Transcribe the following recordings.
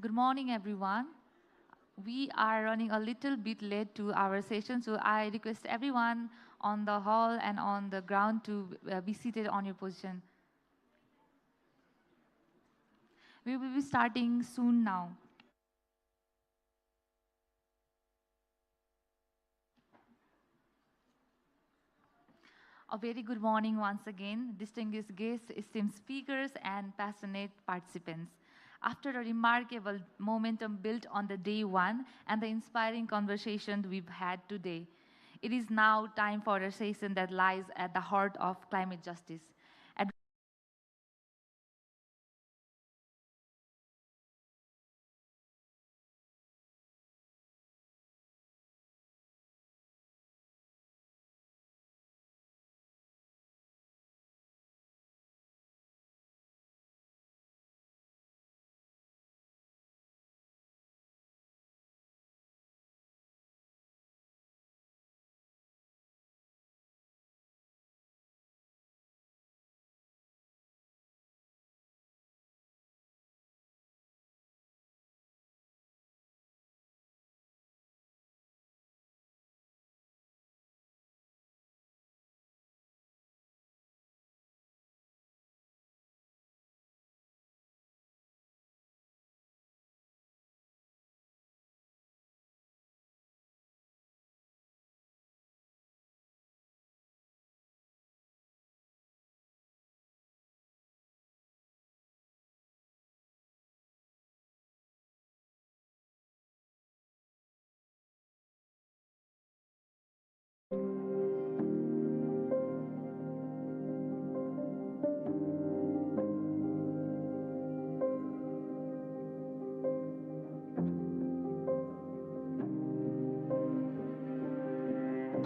Good morning, everyone. We are running a little bit late to our session, so I request everyone on the hall and on the ground to be seated on your position. We will be starting soon now. A very good morning once again, distinguished guests, esteemed speakers, and passionate participants. After a remarkable momentum built on the day one and the inspiring conversation we've had today, it is now time for a session that lies at the heart of climate justice.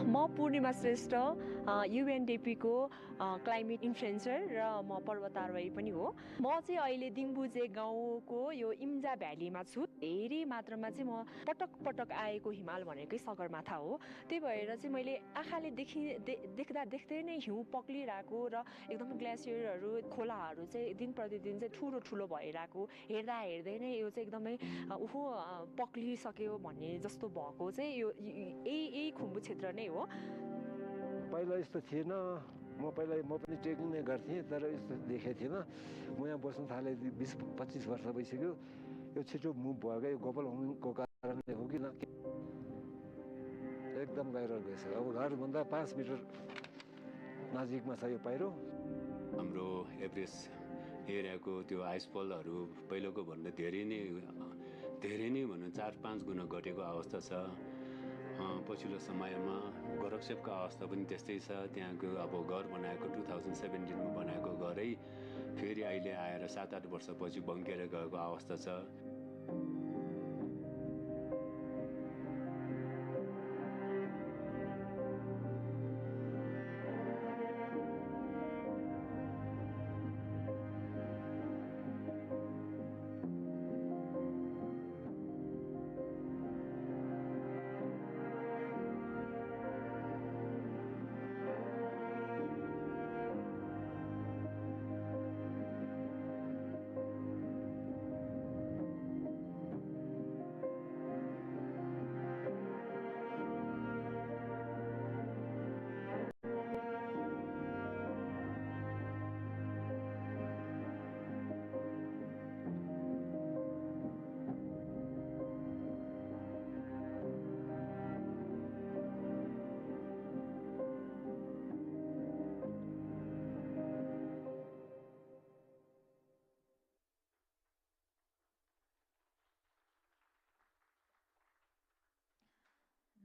म पूर्णिमा श्रेष्ठ युएनडिपीको climate influencer र म पर्वतारोही पनि हो। म चाहिँ अहिले दिम्बुजे गाउँको यो इम्जा भ्यालीमा छु। धेरै मात्रामा चाहिँ म पटक आएको हिमाल भनेकै सगरमाथा हो। त्यही भएर चाहिँ मैले आँखाले देख्दै नै हिउँ पक्लिरहेको र एकदम ग्लेसियरहरू खोलाहरू चाहिँ दिन प्रतिदिन चाहिँ ठुलो भइरहेको हेर्दै नै यो चाहिँ एकदमै पक्लिसक्यो भन्ने जस्तो भएको चाहिँ यो यही खुम्बु क्षेत्र नै हो। पहिला यस्तो थिएन। म पनि ट्रेकिङ नै गर्थेँ, तर यस्तो देखेको थिएन। म यहाँ बस्न थाले 20-25 वर्ष भइसक्यो। यो छिटो मुभ भयो क्या, यो ग्लोबल वार्मिङको कारणले हो कि न, एकदम गहिरो गइसक्यो। अब घरभन्दा 5 मिटर नजिकमा छ यो पहिरो। हाम्रो एभरेज एरियाको त्यो आइसफलहरू पहिलाको भन्दा धेरै नै भनौँ 4-5 गुणा घटेको अवस्था छ। पछिल्लो समयमा गोरखसेपको अवस्था पनि त्यस्तै छ। त्यहाँको अब घर बनाएको 2017 मा बनाएको घरै फेरि अहिले आएर 7-8 वर्षपछि बङ्केर गएको अवस्था छ।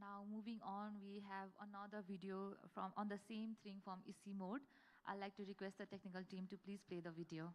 Now moving on, we have another video on the same thing from EC mode. I'd like to request the technical team to please play the video.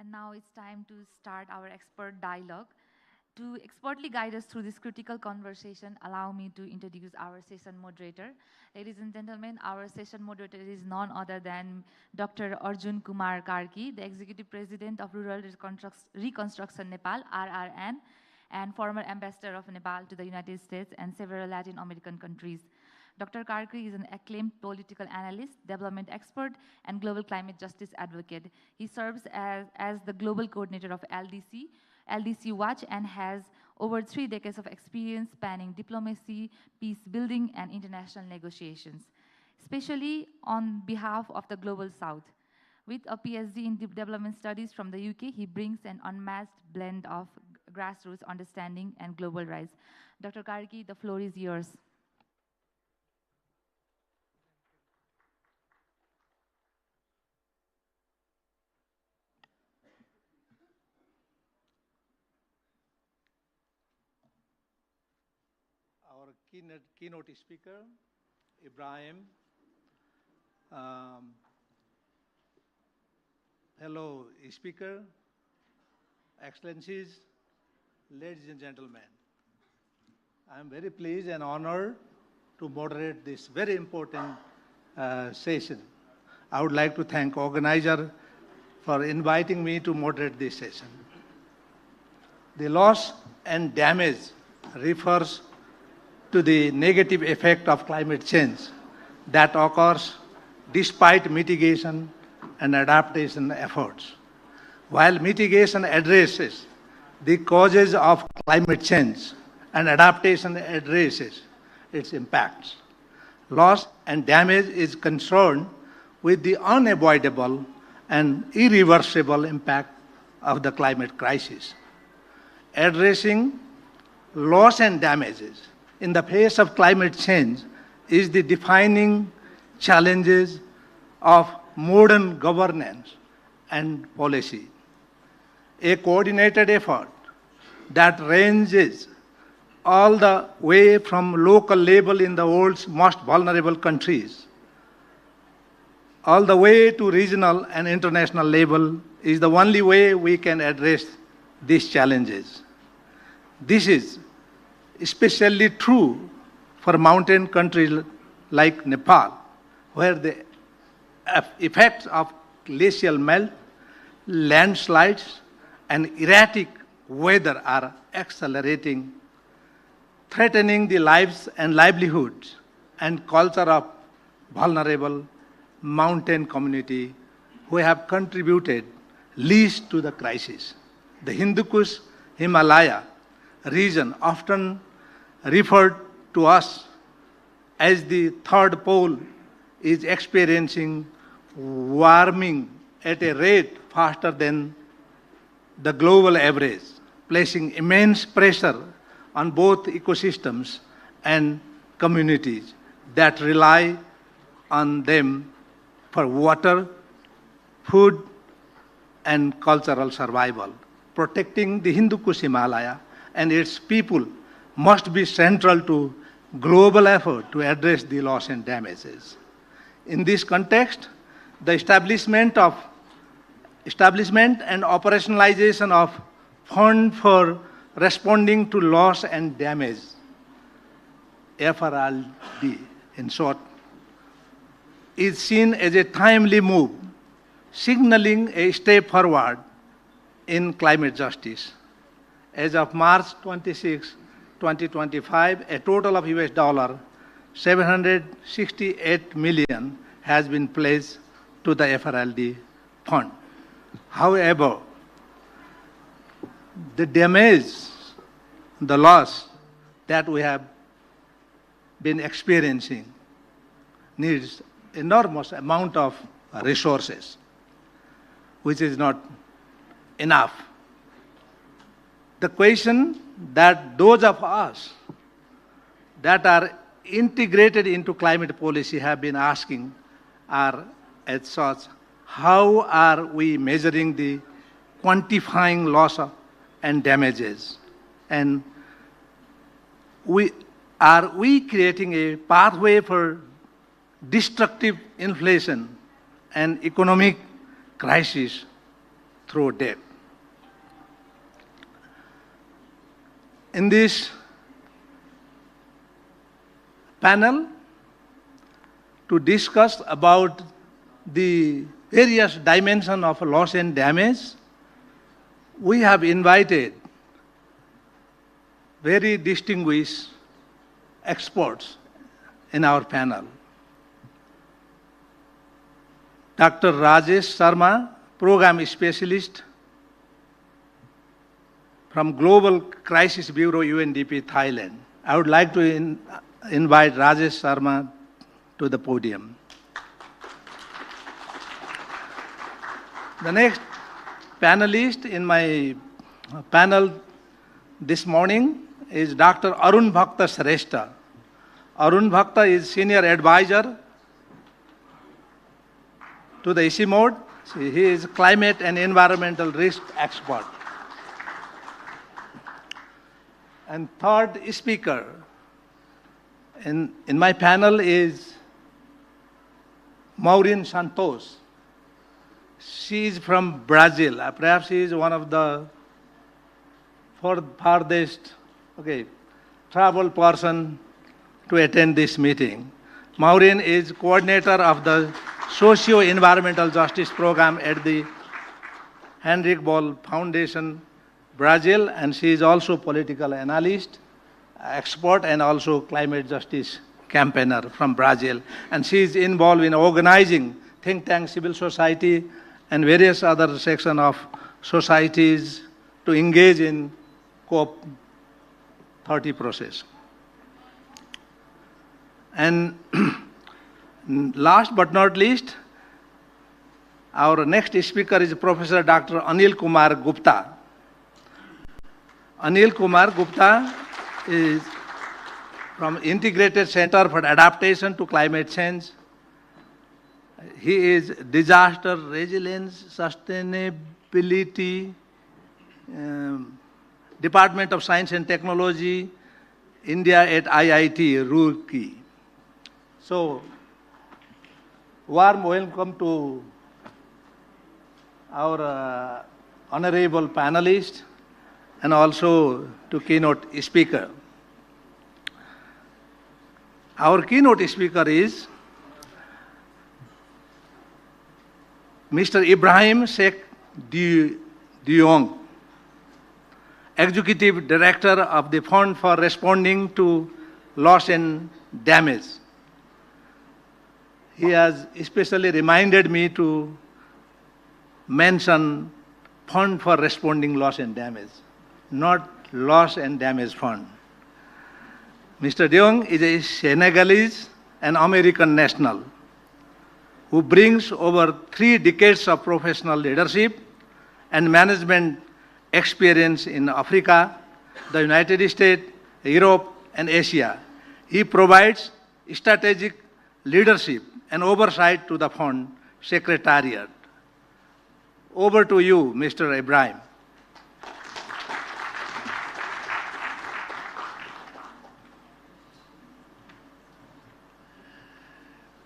And now it's time to start our expert dialogue. To expertly guide us through this critical conversation, allow me to introduce our session moderator. Ladies and gentlemen, our session moderator is none other than Dr. Arjun Kumar Karki, the Executive President of Rural Reconstruction Nepal, RRN, and former Ambassador of Nepal to the United States and several Latin American countries. Dr. Karki is an acclaimed political analyst, development expert, and global climate justice advocate. He serves as the global coordinator of LDC Watch, and has over 3 decades of experience spanning diplomacy, peace building, and international negotiations, especially on behalf of the Global South. With a PhD in development studies from the UK, he brings an unmatched blend of grassroots understanding and global rise. Dr. Karki, the floor is yours. Our keynote speaker, Ibrahim. Hello, speaker, excellencies, ladies and gentlemen. I am very pleased and honored to moderate this very important session. I would like to thank organizer for inviting me to moderate this session. The loss and damage refers to the negative effect of climate change that occurs despite mitigation and adaptation efforts. While mitigation addresses the causes of climate change and adaptation addresses its impacts, loss and damage is concerned with the unavoidable and irreversible impact of the climate crisis. Addressing loss and damages in the face of climate change is the defining challenges of modern governance and policy. A coordinated effort that ranges all the way from local level in the world's most vulnerable countries, all the way to regional and international level, is the only way we can address these challenges. This is especially true for mountain countries like Nepal, where the effects of glacial melt, landslides, and erratic weather are accelerating, threatening the lives and livelihoods and culture of vulnerable mountain community who have contributed least to the crisis. The Hindu Kush Himalaya region, often referred to us as the third pole, is experiencing warming at a rate faster than the global average, placing immense pressure on both ecosystems and communities that rely on them for water, food, and cultural survival. Protecting the Hindu Kush Himalaya and its people must be central to global effort to address the loss and damages. In this context, the establishment and operationalization of Fund for Responding to Loss and Damage, FRLD in short, is seen as a timely move, signaling a step forward in climate justice. As of March 26, 2025, a total of $768 million has been pledged to the FRLD fund. However, the damage, the loss that we have been experiencing needs enormous amount of resources, which is not enough. The question that those of us that are integrated into climate policy have been asking are as such: how are we measuring the quantifying loss and damages? And are we creating a pathway for destructive inflation and economic crisis through debt. In this panel, to discuss about the various dimensions of loss and damage, we have invited very distinguished experts in our panel. Dr. Rajesh Sharma, Program Specialist from Global Crisis Bureau, UNDP, Thailand. I would like to invite Rajesh Sharma to the podium. The next panelist in my panel this morning is Dr. Arun Bhakta Shrestha. Arun Bhakta is Senior Advisor to the ICIMOD. He is Climate and Environmental Risk Expert. And third speaker in my panel is Maureen Santos. She is from Brazil. Perhaps she is one of the farthest travel person to attend this meeting. Maureen is coordinator of the Socio-Environmental Justice Program at the Henrik Ball Foundation, Brazil, and she is also political analyst, expert, and also climate justice campaigner from Brazil. And she is involved in organizing think tank, civil society, and various other sections of societies to engage in COP30 process. And last but not least, our next speaker is Professor Dr. Anil Kumar Gupta. Anil Kumar Gupta is from Integrated Center for Adaptation to Climate Change. He is Disaster Resilience Sustainability, Department of Science and Technology, India at IIT Roorkee. So, warm welcome to our honorable panelists and also to keynote speaker. Our keynote speaker is Mr. Ibrahim Sheikh Diong, Executive Director of the Fund for Responding to Loss and Damage. He has especially reminded me to mention Fund for Responding Loss and Damage, not Loss and Damage Fund. Mr. Diong is a Senegalese and American national who brings over 3 decades of professional leadership and management experience in Africa, the United States, Europe, and Asia. He provides strategic leadership and oversight to the Fund Secretariat. Over to you, Mr. Ibrahim.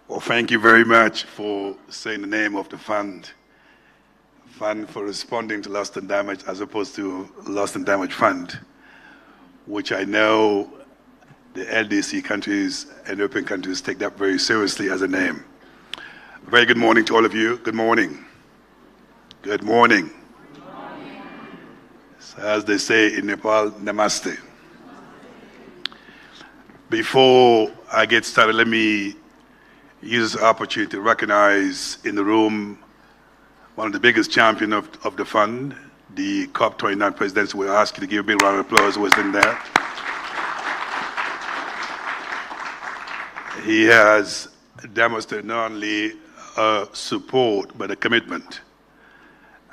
Well, thank you very much for saying the name of the fund. Fund for Responding to Loss and Damage as opposed to Loss and Damage Fund, which I know the LDC countries and European countries take that very seriously as a name. A very good morning to all of you. Good morning. Good morning. Good morning. So as they say in Nepal, namaste. Before I get started, let me use this opportunity to recognize in the room one of the biggest champions of the fund, the COP29 president. We'll ask you to give a big round of applause who was in there. He has demonstrated not only support, but a commitment.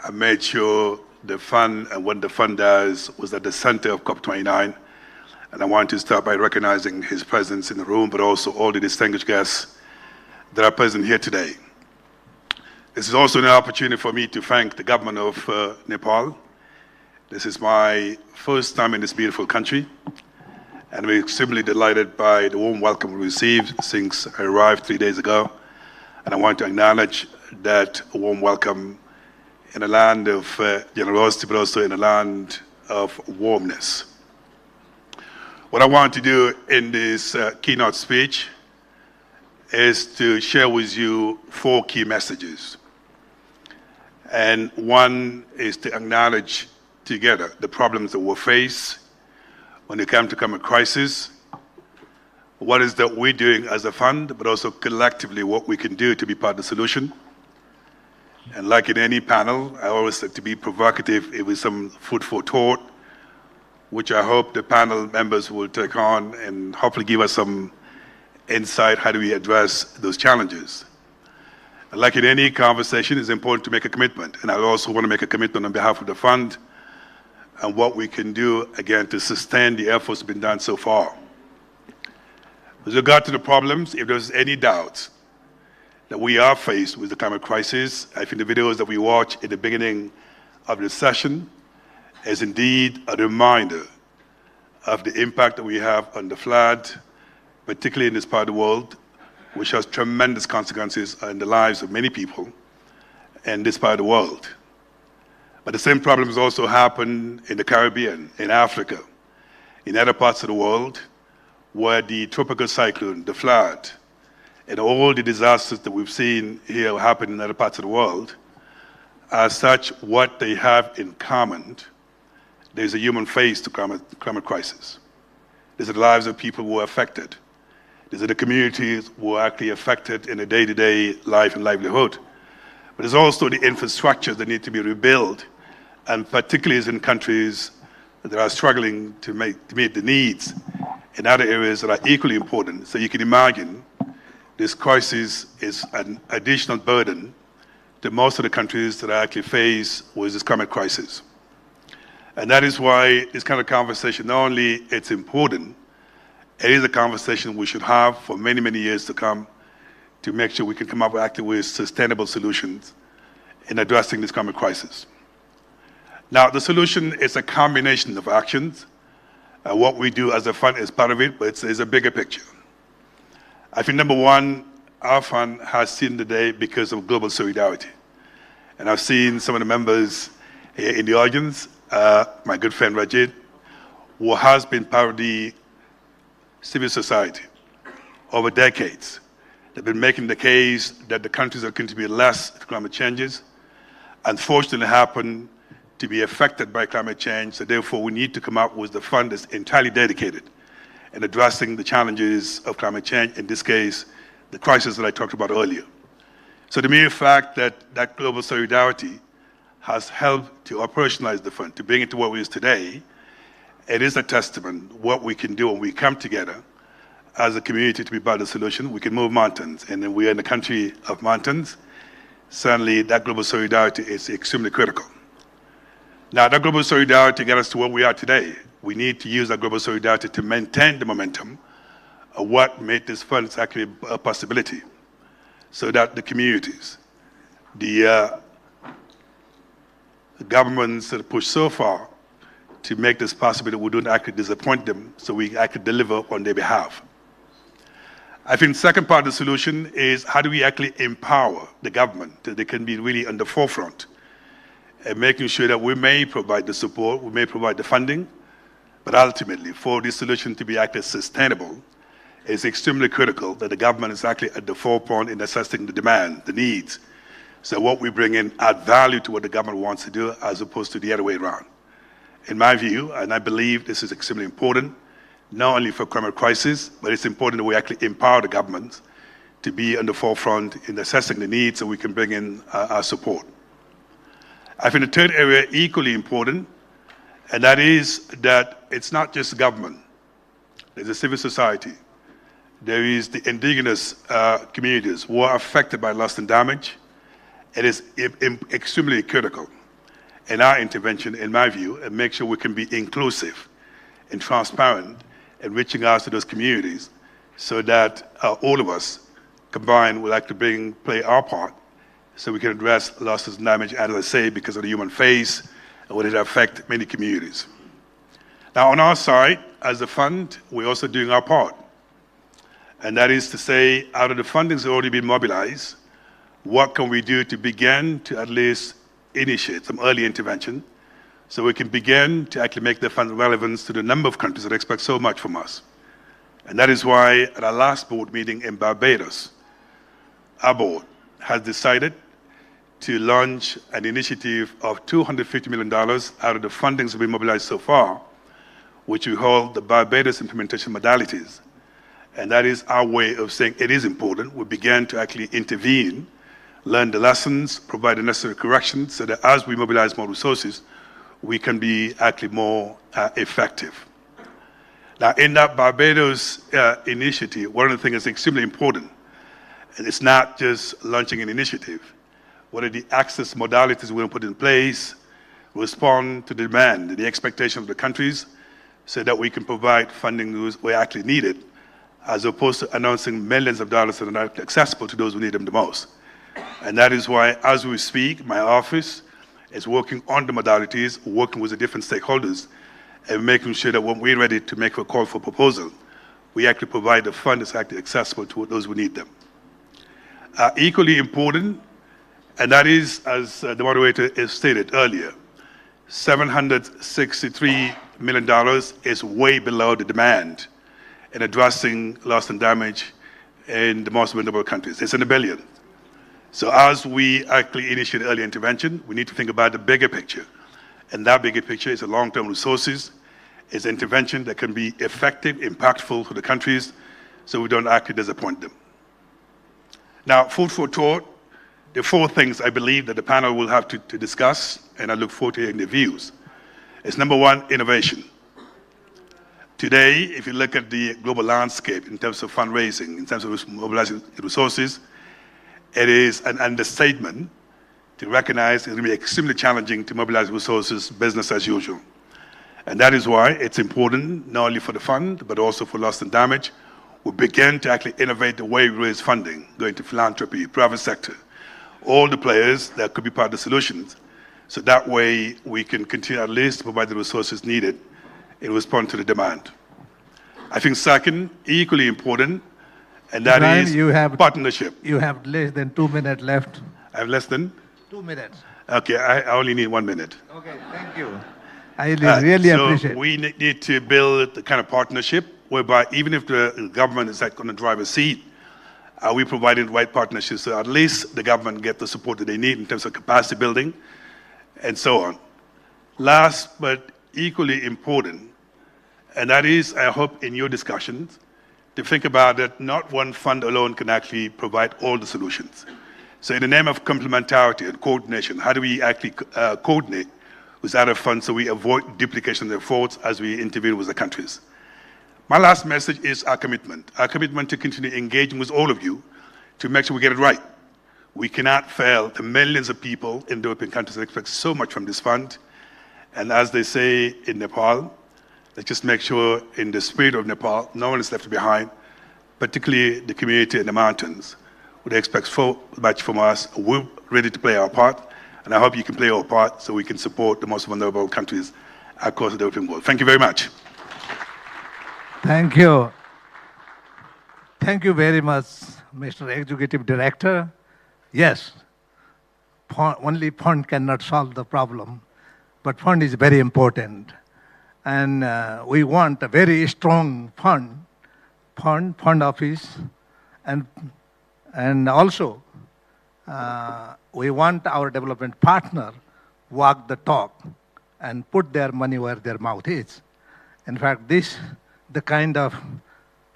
I made sure the fund and what the fund does was at the center of COP29. And I want to start by recognizing his presence in the room, but also all the distinguished guests that are present here today. This is also an opportunity for me to thank the government of Nepal. This is my first time in this beautiful country, and we're extremely delighted by the warm welcome we received since I arrived 3 days ago. And I want to acknowledge that warm welcome in a land of generosity, but also in a land of warmness. What I want to do in this keynote speech is to share with you 4 key messages. And one is to acknowledge together the problems that we face when it comes to climate crisis, what is that we're doing as a fund, but also collectively what we can do to be part of the solution. And like in any panel, I always like to be provocative with some food for thought, which I hope the panel members will take on and hopefully give us some insight, how do we address those challenges. And like in any conversation, it's important to make a commitment. And I also want to make a commitment on behalf of the fund and what we can do, again, to sustain the efforts that have been done so far. With regard to the problems, if there's any doubt that we are faced with the climate crisis, I think the videos that we watched at the beginning of the session is indeed a reminder of the impact that we have on the flood, particularly in this part of the world, which has tremendous consequences on the lives of many people in this part of the world. But the same problems also happen in the Caribbean, in Africa, in other parts of the world, where the tropical cyclone, the flood, and all the disasters that we've seen here happen in other parts of the world, are such what they have in common. There's a human face to climate crisis. These are the lives of people who are affected. These are the communities who are actually affected in a day-to-day life and livelihood. But there's also the infrastructures that need to be rebuilt, and particularly in countries that are struggling to meet the needs in other areas that are equally important. So you can imagine this crisis is an additional burden to most of the countries that are actually faced with this climate crisis. And that is why this kind of conversation, not only it's important, it is a conversation we should have for many, many years to come to make sure we can come up with sustainable solutions in addressing this climate crisis. Now, the solution is a combination of actions. What we do as a fund is part of it, but it's a bigger picture. I think number one, our fund has seen the day because of global solidarity. And I've seen some of the members here in the audience, my good friend Rajit, who has been part of the civil society over decades. They've been making the case that the countries are going to be less to climate changes, unfortunately happen to be affected by climate change, so therefore we need to come up with the fund that's entirely dedicated in addressing the challenges of climate change, in this case, the crisis that I talked about earlier. So the mere fact that that global solidarity has helped to operationalize the fund, to bring it to what it is today, it is a testament what we can do when we come together as a community to be part of the solution. We can move mountains, and then we are in a country of mountains. Certainly that global solidarity is extremely critical. Now, that global solidarity got us to where we are today. We need to use that global solidarity to maintain the momentum of what made this fund actually a possibility, so that the communities, the governments that push so far to make this possible, that we don't actually disappoint them, so we actually deliver on their behalf. I think the second part of the solution is how do we actually empower the government that they can be really on the forefront and making sure that we may provide the support, we may provide the funding, but ultimately for this solution to be actually sustainable, it's extremely critical that the government is actually at the forefront in assessing the demand, the needs. So what we bring in add value to what the government wants to do as opposed to the other way around. In my view, and I believe this is extremely important, not only for climate crisis, but it's important that we actually empower the government to be on the forefront in assessing the needs so we can bring in our support. I think the third area equally important, and that is that it's not just the government. There's a civil society. There is the indigenous communities who are affected by loss and damage. It is extremely critical in our intervention, in my view, and make sure we can be inclusive and transparent in reaching out to those communities so that all of us combined will actually play our part so we can address losses and damage, as I say, because of the human face and what it affects many communities. Now, on our side, as a fund, we're also doing our part. And that is to say, out of the funding that's already been mobilized, what can we do to begin to at least initiate some early intervention so we can begin to actually make the fund relevant to the number of countries that expect so much from us. And that is why at our last board meeting in Barbados, our board has decided to launch an initiative of $250 million out of the fundings that we've mobilized so far, which we call the Barbados Implementation Modalities. And that is our way of saying it is important. We began to actually intervene, learn the lessons, provide the necessary corrections so that as we mobilize more resources, we can be actually more effective. Now, in that Barbados initiative, one of the things that's extremely important, and it's not just launching an initiative. What are the access modalities we're going to put in place, respond to the demand, the expectation of the countries, so that we can provide funding those where actually needed, as opposed to announcing millions of dollars that are not accessible to those who need them the most. And that is why, as we speak, my office is working on the modalities, working with the different stakeholders, and making sure that when we're ready to make a call for proposal, we actually provide the fund that's actually accessible to those who need them. Equally important, and that is, as the moderator has stated earlier, $763 million is way below the demand in addressing loss and damage in the most vulnerable countries. It's in the billions. So as we actually initiate early intervention, we need to think about the bigger picture. And that bigger picture is the long-term resources, is intervention that can be effective, impactful for the countries, so we don't actually disappoint them. Now, food for thought, there are four things I believe that the panel will have to discuss, and I look forward to hearing their views. It's number one, innovation. Today, if you look at the global landscape in terms of fundraising, in terms of mobilizing resources, it is an understatement to recognize it's going to be extremely challenging to mobilize resources business as usual. And that is why it's important, not only for the fund, but also for loss and damage, we begin to actually innovate the way we raise funding, going to philanthropy, private sector, all the players that could be part of the solutions. So that way we can continue at least to provide the resources needed in response to the demand. I think second, equally important, and that Ibrahim, is partnership. You have less than 2 minutes left. I have less than? 2 minutes. Okay, I only need 1 minute. Okay, thank you. I really appreciate it. So we need to build the kind of partnership whereby even if the government is not going to drive a seat, we providing the right partnerships so at least the government get the support that they need in terms of capacity building and so on. Last but equally important, and that is, I hope in your discussions, to think about that not one fund alone can actually provide all the solutions. So in the name of complementarity and coordination, how do we actually coordinate with other funds so we avoid duplication of efforts as we intervene with the countries? My last message is our commitment to continue engaging with all of you to make sure we get it right. We cannot fail the millions of people in the European countries that expect so much from this fund. And as they say in Nepal, let's just make sure in the spirit of Nepal, no one is left behind, particularly the community in the mountains, who they expect so much from us. We're ready to play our part, and I hope you can play our part so we can support the most vulnerable countries across the developing world. Thank you very much. Thank you. Thank you very much, Mr. Executive Director. Yes, only fund cannot solve the problem, but fund is very important. And we want a very strong fund office, and also we want our development partner walk the talk and put their money where their mouth is. In fact, the kind of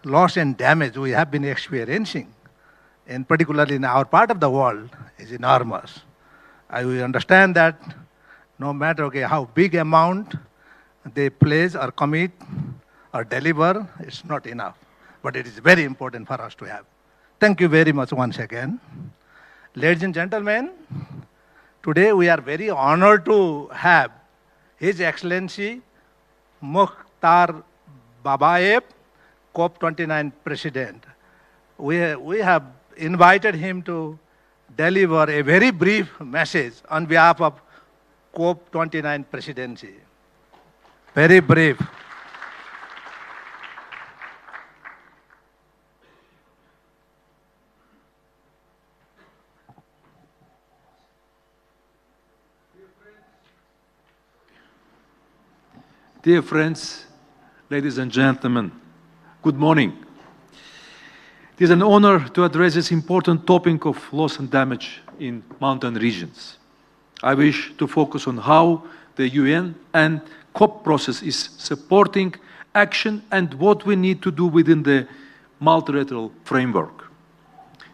loss and damage we have been experiencing, and particularly in our part of the world, is enormous. We understand that no matter how big amount they pledge or commit or deliver, it's not enough. But it is very important for us to have. Thank you very much once again. Ladies and gentlemen, today we are very honored to have His Excellency Mukhtar Babayev, COP29 President. We have invited him to deliver a very brief message on behalf of COP29 Presidency. Very brief. Dear friends, ladies and gentlemen, good morning. It is an honor to address this important topic of loss and damage in mountain regions. I wish to focus on how the UN and COP process is supporting action and what we need to do within the multilateral framework.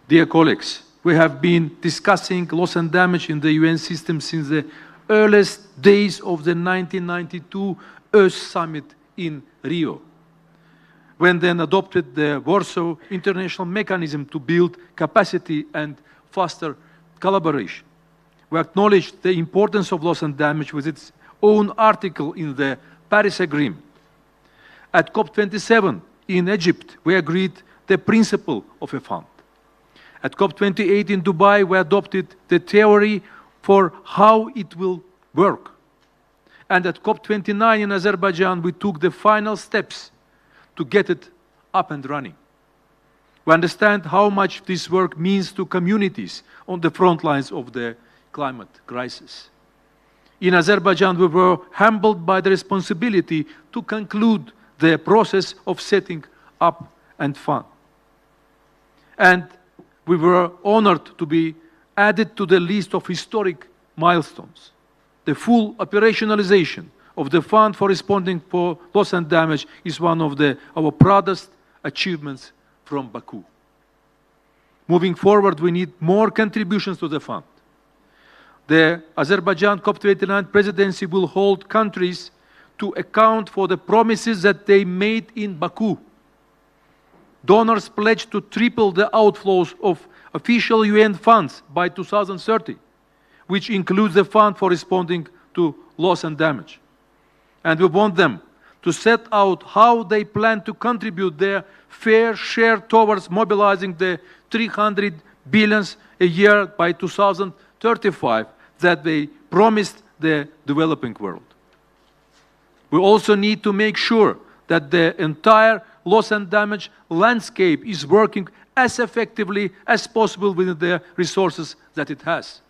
Dear colleagues, we have been discussing loss and damage in the UN system since the earliest days of the 1992 Earth Summit in Rio, when then adopted the Warsaw International Mechanism to build capacity and foster collaboration. We acknowledged the importance of loss and damage with its own article in the Paris Agreement. At COP27 in Egypt, we agreed the principle of a fund. At COP28 in Dubai, we adopted the theory for how it will work. And at COP29 in Azerbaijan, we took the final steps to get it up and running. We understand how much this work means to communities on the front lines of the climate crisis. In Azerbaijan, we were humbled by the responsibility to conclude the process of setting up and fund. And we were honored to be added to the list of historic milestones. The full operationalization of the Fund for Responding for Loss and Damage is one of our proudest achievements from Baku. Moving forward, we need more contributions to the fund. The Azerbaijan COP29 presidency will hold countries to account for the promises that they made in Baku. Donors pledged to triple the outflows of official UN funds by 2030, which includes the Fund for Responding to Loss and Damage. And we want them to set out how they plan to contribute their fair share towards mobilizing the 300 billion a year by 2035 that they promised the developing world. We also need to make sure that the entire loss and damage landscape is working as effectively as possible within the resources that it has.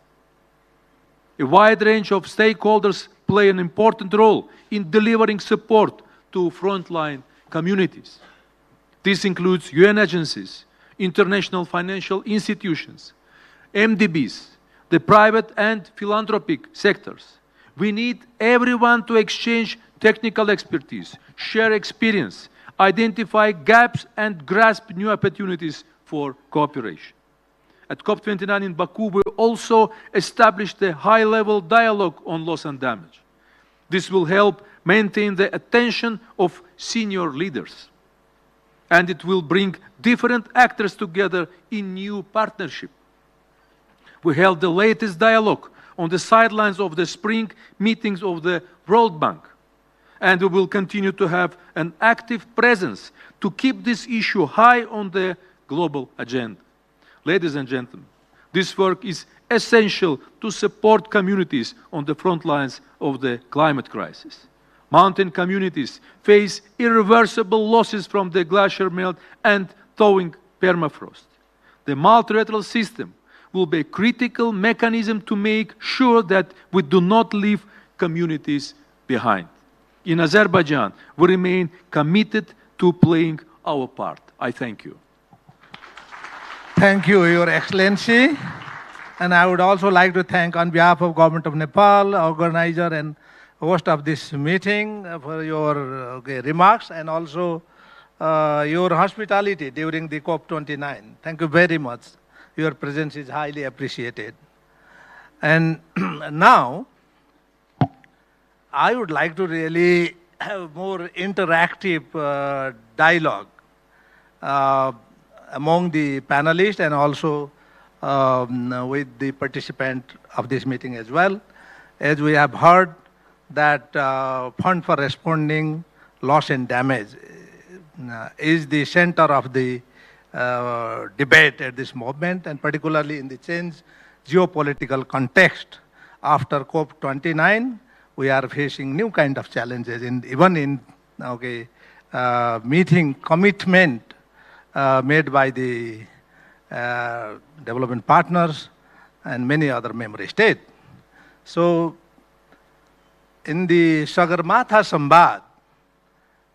A wide range of stakeholders play an important role in delivering support to frontline communities. This includes UN agencies, international financial institutions, MDBs, the private and philanthropic sectors. We need everyone to exchange technical expertise, share experience, identify gaps, and grasp new opportunities for cooperation. At COP29 in Baku, we also established a high-level dialogue on loss and damage. This will help maintain the attention of senior leaders, and it will bring different actors together in new partnership. We held the latest dialogue on the sidelines of the spring meetings of the World Bank, and we will continue to have an active presence to keep this issue high on the global agenda. Ladies and gentlemen, this work is essential to support communities on the front lines of the climate crisis. Mountain communities face irreversible losses from the glacier melt and thawing permafrost. The multilateral system will be a critical mechanism to make sure that we do not leave communities behind. In Azerbaijan, we remain committed to playing our part. I thank you. Thank you, Your Excellency. And I would also like to thank on behalf of Government of Nepal, organizer and host of this meeting for your remarks and also your hospitality during the COP29. Thank you very much. Your presence is highly appreciated. And now, I would like to really have more interactive dialogue among the panelists and also with the participant of this meeting as well. As we have heard that Fund for Responding Loss and Damage is the center of the debate at this moment, and particularly in the changed geopolitical context. After COP29, we are facing new kind of challenges, even in meeting commitment made by the development partners and many other member states. So, in the Sagarmatha Sambaad,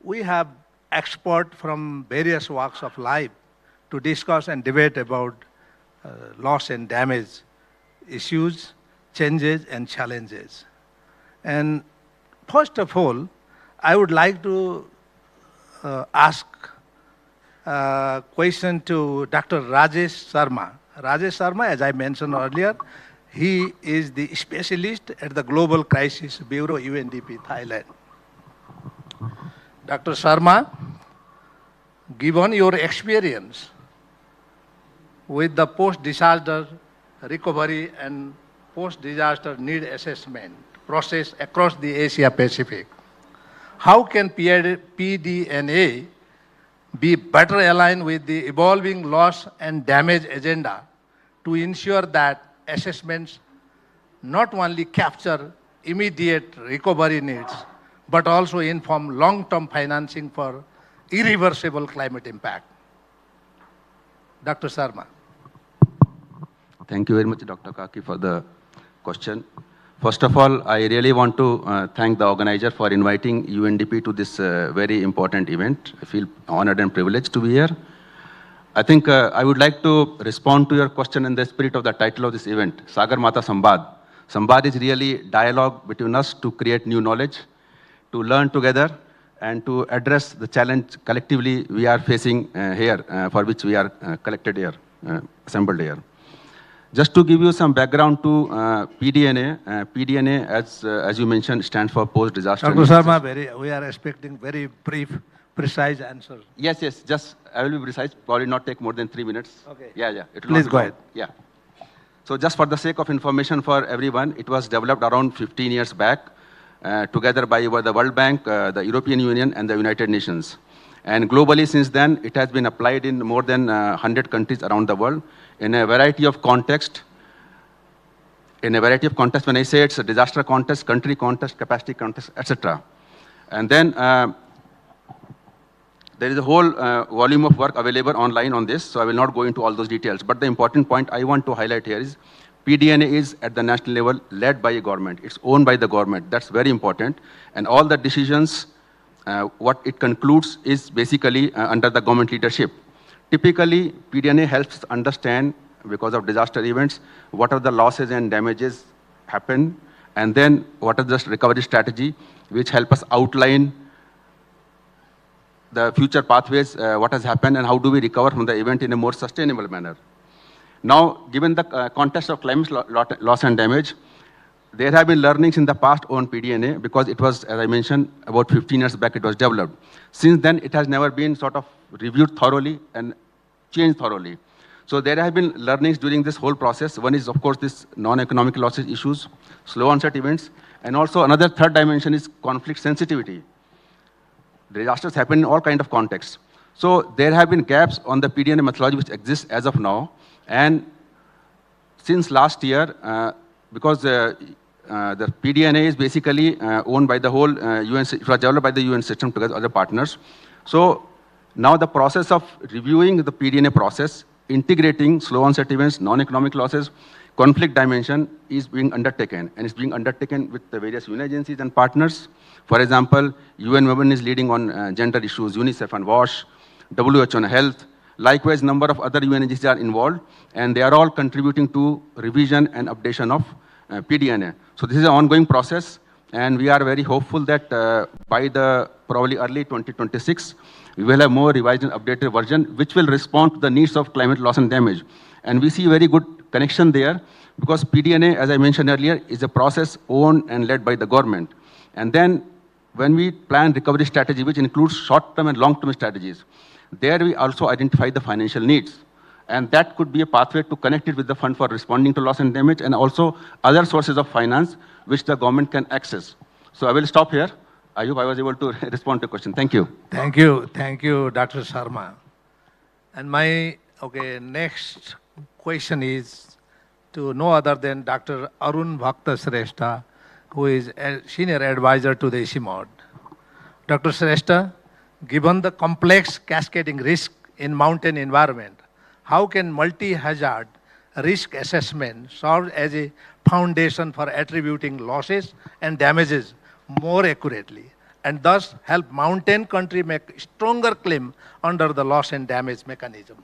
we have experts from various walks of life to discuss and debate about loss and damage issues, changes and challenges. And first of all, I would like to ask a question to Dr. Rajesh Sharma. Rajesh Sharma, as I mentioned earlier, he is the specialist at the Global Crisis Bureau, UNDP, Thailand. Dr. Sharma, given your experience with the post-disaster recovery and post-disaster need assessment process across the Asia Pacific, how can PDNA be better aligned with the evolving loss and damage agenda to ensure that assessments not only capture immediate recovery needs, but also inform long-term financing for irreversible climate impact? Dr. Sharma. Thank you very much, Dr. Kaki, for the question. First of all, I really want to thank the organizer for inviting UNDP to this very important event. I feel honored and privileged to be here. I think I would like to respond to your question in the spirit of the title of this event, Sagarmatha Sambaad. Sambaad is really dialogue between us to create new knowledge, to learn together, and to address the challenge collectively we are facing here, for which we are collected here, assembled here. Just to give you some background to PDNA, PDNA, as you mentioned, stands for post-disaster. Dr. Sharma, we are expecting very brief, precise answers. Yes, yes, just I will be precise, probably not take more than 3 minutes. Okay. Yeah. Please go ahead. Yeah. So just for the sake of information for everyone, it was developed around 15 years back, together by the World Bank, the European Union, and the United Nations. And globally, since then, it has been applied in more than 100 countries around the world in a variety of contexts. When I say it's a disaster context, country context, capacity context, etc. And then there is a whole volume of work available online on this, so I will not go into all those details. But the important point I want to highlight here is PDNA is at the national level led by a government. It's owned by the government. That's very important. And all the decisions, what it concludes is basically under the government leadership. Typically, PDNA helps understand, because of disaster events, what are the losses and damages happen, and then what is the recovery strategy, which help us outline the future pathways, what has happened, and how do we recover from the event in a more sustainable manner. Now, given the context of climate loss and damage, there have been learnings in the past on PDNA because it was, as I mentioned, about 15 years back it was developed. Since then, it has never been sort of reviewed thoroughly and changed thoroughly. So there have been learnings during this whole process. One is, of course, this non-economic losses issues, slow onset events, and also another third dimension is conflict sensitivity. Disasters happen in all kinds of contexts. So there have been gaps on the PDNA methodology which exists as of now. And since last year, because the PDNA is basically owned by the whole UN, it was developed by the UN system together with other partners. So now the process of reviewing the PDNA process, integrating slow onset events, non-economic losses, conflict dimension is being undertaken, and it's being undertaken with the various UN agencies and partners. For example, UN Women is leading on gender issues, UNICEF and WASH, WHO on health. Likewise, number of other UN agencies are involved, and they are all contributing to revision and updation of PDNA. So this is an ongoing process, and we are very hopeful that by the probably early 2026, we will have more revised and updated version, which will respond to the needs of climate loss and damage. And we see very good connection there, because PDNA, as I mentioned earlier, is a process owned and led by the government. And then when we plan recovery strategy, which includes short-term and long-term strategies, there we also identify the financial needs. And that could be a pathway to connect it with the fund for responding to loss and damage, and also other sources of finance which the government can access. So I will stop here. I hope I was able to respond to your question. Thank you. Thank you, Dr. Sharma. And my next question is to no other than Dr. Arun Bhakta Shrestha, who is a senior advisor to the ICIMOD. Dr. Shrestha, given the complex cascading risk in mountain environment, how can multi-hazard risk assessment serve as a foundation for attributing losses and damages more accurately? and thus help mountain country make stronger claim under the loss and damage mechanism.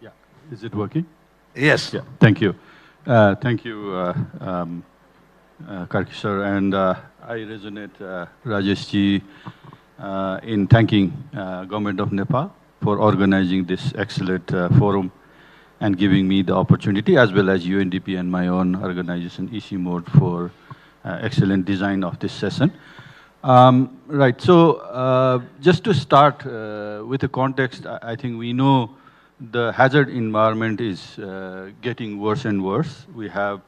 Yeah, is it working? Yes. Yeah, thank you. Thank you, Karki sir, and I resonate, Rajesh ji, in thanking Government of Nepal for organizing this excellent forum and giving me the opportunity, as well as UNDP and my own organization, EC Mode, for excellent design of this session. Right, so just to start with the context, I think we know the hazard environment is getting worse and worse. We have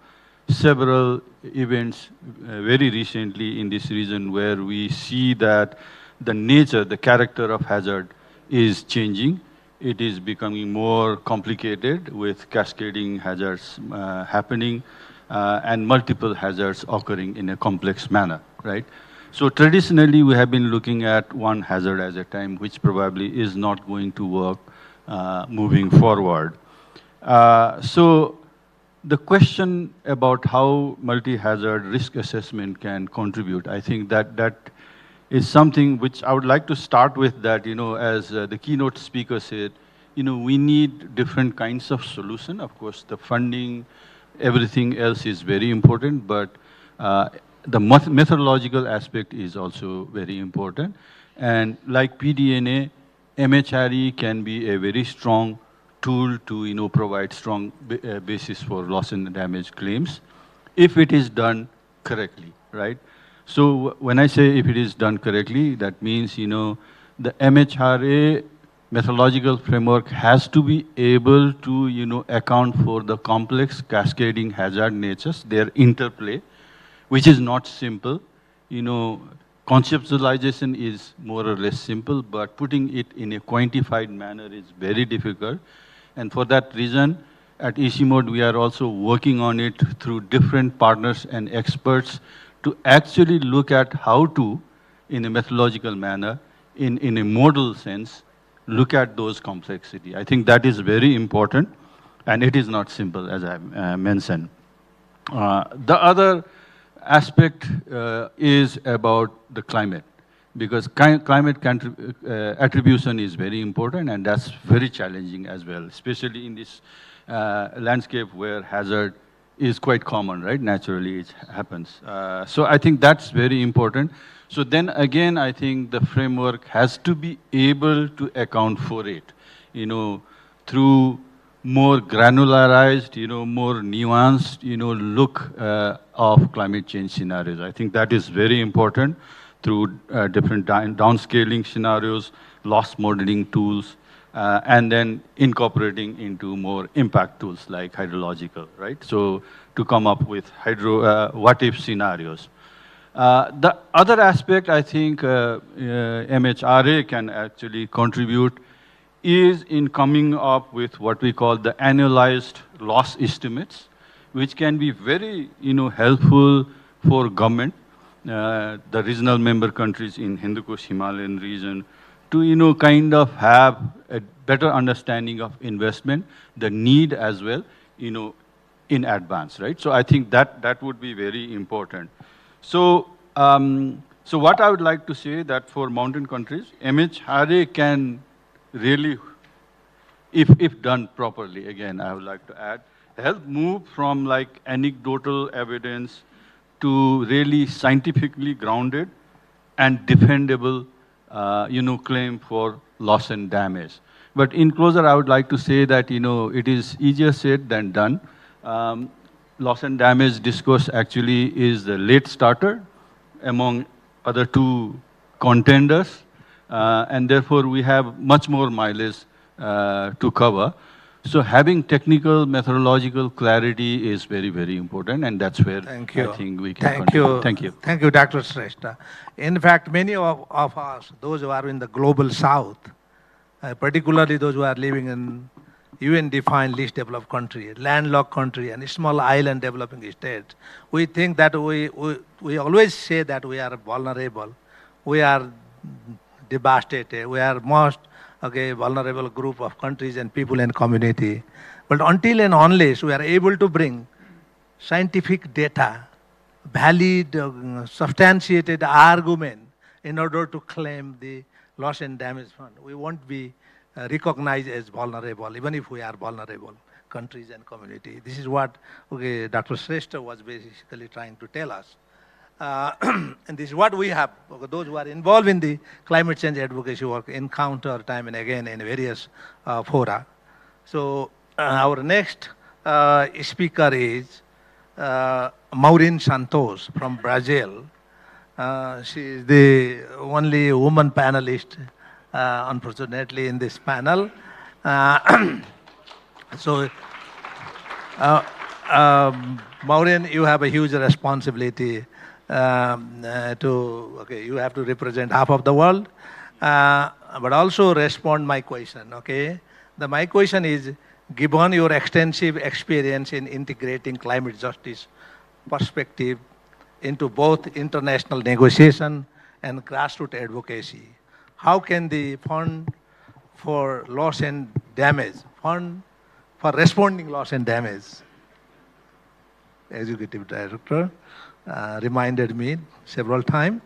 several events very recently in this region where we see that the nature, the character of hazard is changing. It is becoming more complicated with cascading hazards happening and multiple hazards occurring in a complex manner, right? So traditionally, we have been looking at one hazard at a time, which probably is not going to work moving forward. So the question about how multi-hazard risk assessment can contribute, I think that is something which I would like to start with, that, as the keynote speaker said, we need different kinds of solution. Of course, the funding, everything else is very important, but the methodological aspect is also very important. And like PDNA, MHRE can be a very strong tool to provide strong basis for loss and damage claims if it is done correctly, right? So when I say if it is done correctly, that means, the MHRA methodological framework has to be able to, account for the complex cascading hazard natures, their interplay, which is not simple. Conceptualization is more or less simple, but putting it in a quantified manner is very difficult. And for that reason, at EC Mode, we are also working on it through different partners and experts to actually look at how to, in a methodological manner, in a modal sense, look at those complexity. I think that is very important, and it is not simple, as I mentioned. The other aspect is about the climate, because climate attribution is very important, and that's very challenging as well, especially in this landscape where hazard is quite common, right? Naturally, it happens. So I think that's very important. So then again, I think the framework has to be able to account for it, through more granularized, more nuanced, look of climate change scenarios. I think that is very important through different downscaling scenarios, loss modeling tools, and then incorporating into more impact tools like hydrological, right? So to come up with what-if scenarios. The other aspect I think MHRA can actually contribute is in coming up with what we call the annualized loss estimates, which can be very, helpful for government, the regional member countries in Hindu Kush Himalayan region, to, kind of have a better understanding of investment, the need as well, in advance, right? So I think that would be very important. So, so what I would like to say that for mountain countries, MHRA can really, if done properly, again, I would like to add, help move from like anecdotal evidence to really scientifically grounded and defendable, claim for loss and damage. But in closer, I would like to say that, it is easier said than done. Loss and damage discourse actually is the late starter among other two contenders. And therefore, we have much more mileage to cover. So having technical, methodological clarity is very, very important, and that's where I think we can contribute. Thank you. Thank you, Dr. Shrestha. In fact, many of us, those who are in the global south, particularly those who are living in UN-defined least developed country, landlocked country, and small island developing states, we think that we always say that we are vulnerable, we are devastated, we are most vulnerable group of countries and people and community. But until and unless we are able to bring scientific data, valid, substantiated argument in order to claim the loss and damage fund, we won't be recognized as vulnerable, even if we are vulnerable countries and community. This is what Dr. Shrestha was basically trying to tell us. And this is what we have, those who are involved in the climate change advocacy work, encounter time and again in various fora. So our next speaker is Maureen Santos from Brazil. She is the only woman panelist, unfortunately, in this panel. So, Maureen, you have a huge responsibility you have to represent half of the world, but also respond my question, okay? My question is, given your extensive experience in integrating climate justice perspective into both international negotiation and grassroots advocacy, how can the fund for loss and damage, fund for responding loss and damage, Executive Director reminded me several times,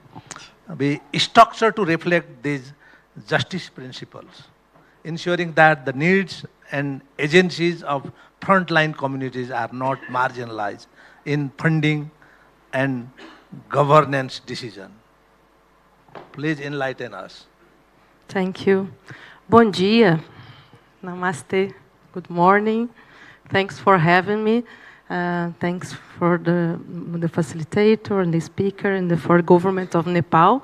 be structured to reflect these justice principles, ensuring that the needs and agencies of frontline communities are not marginalized in funding and governance decision. Please enlighten us. Thank you. Bom dia. Namaste. Good morning. Thanks for having me. Thanks for the facilitator and the speaker and for government of Nepal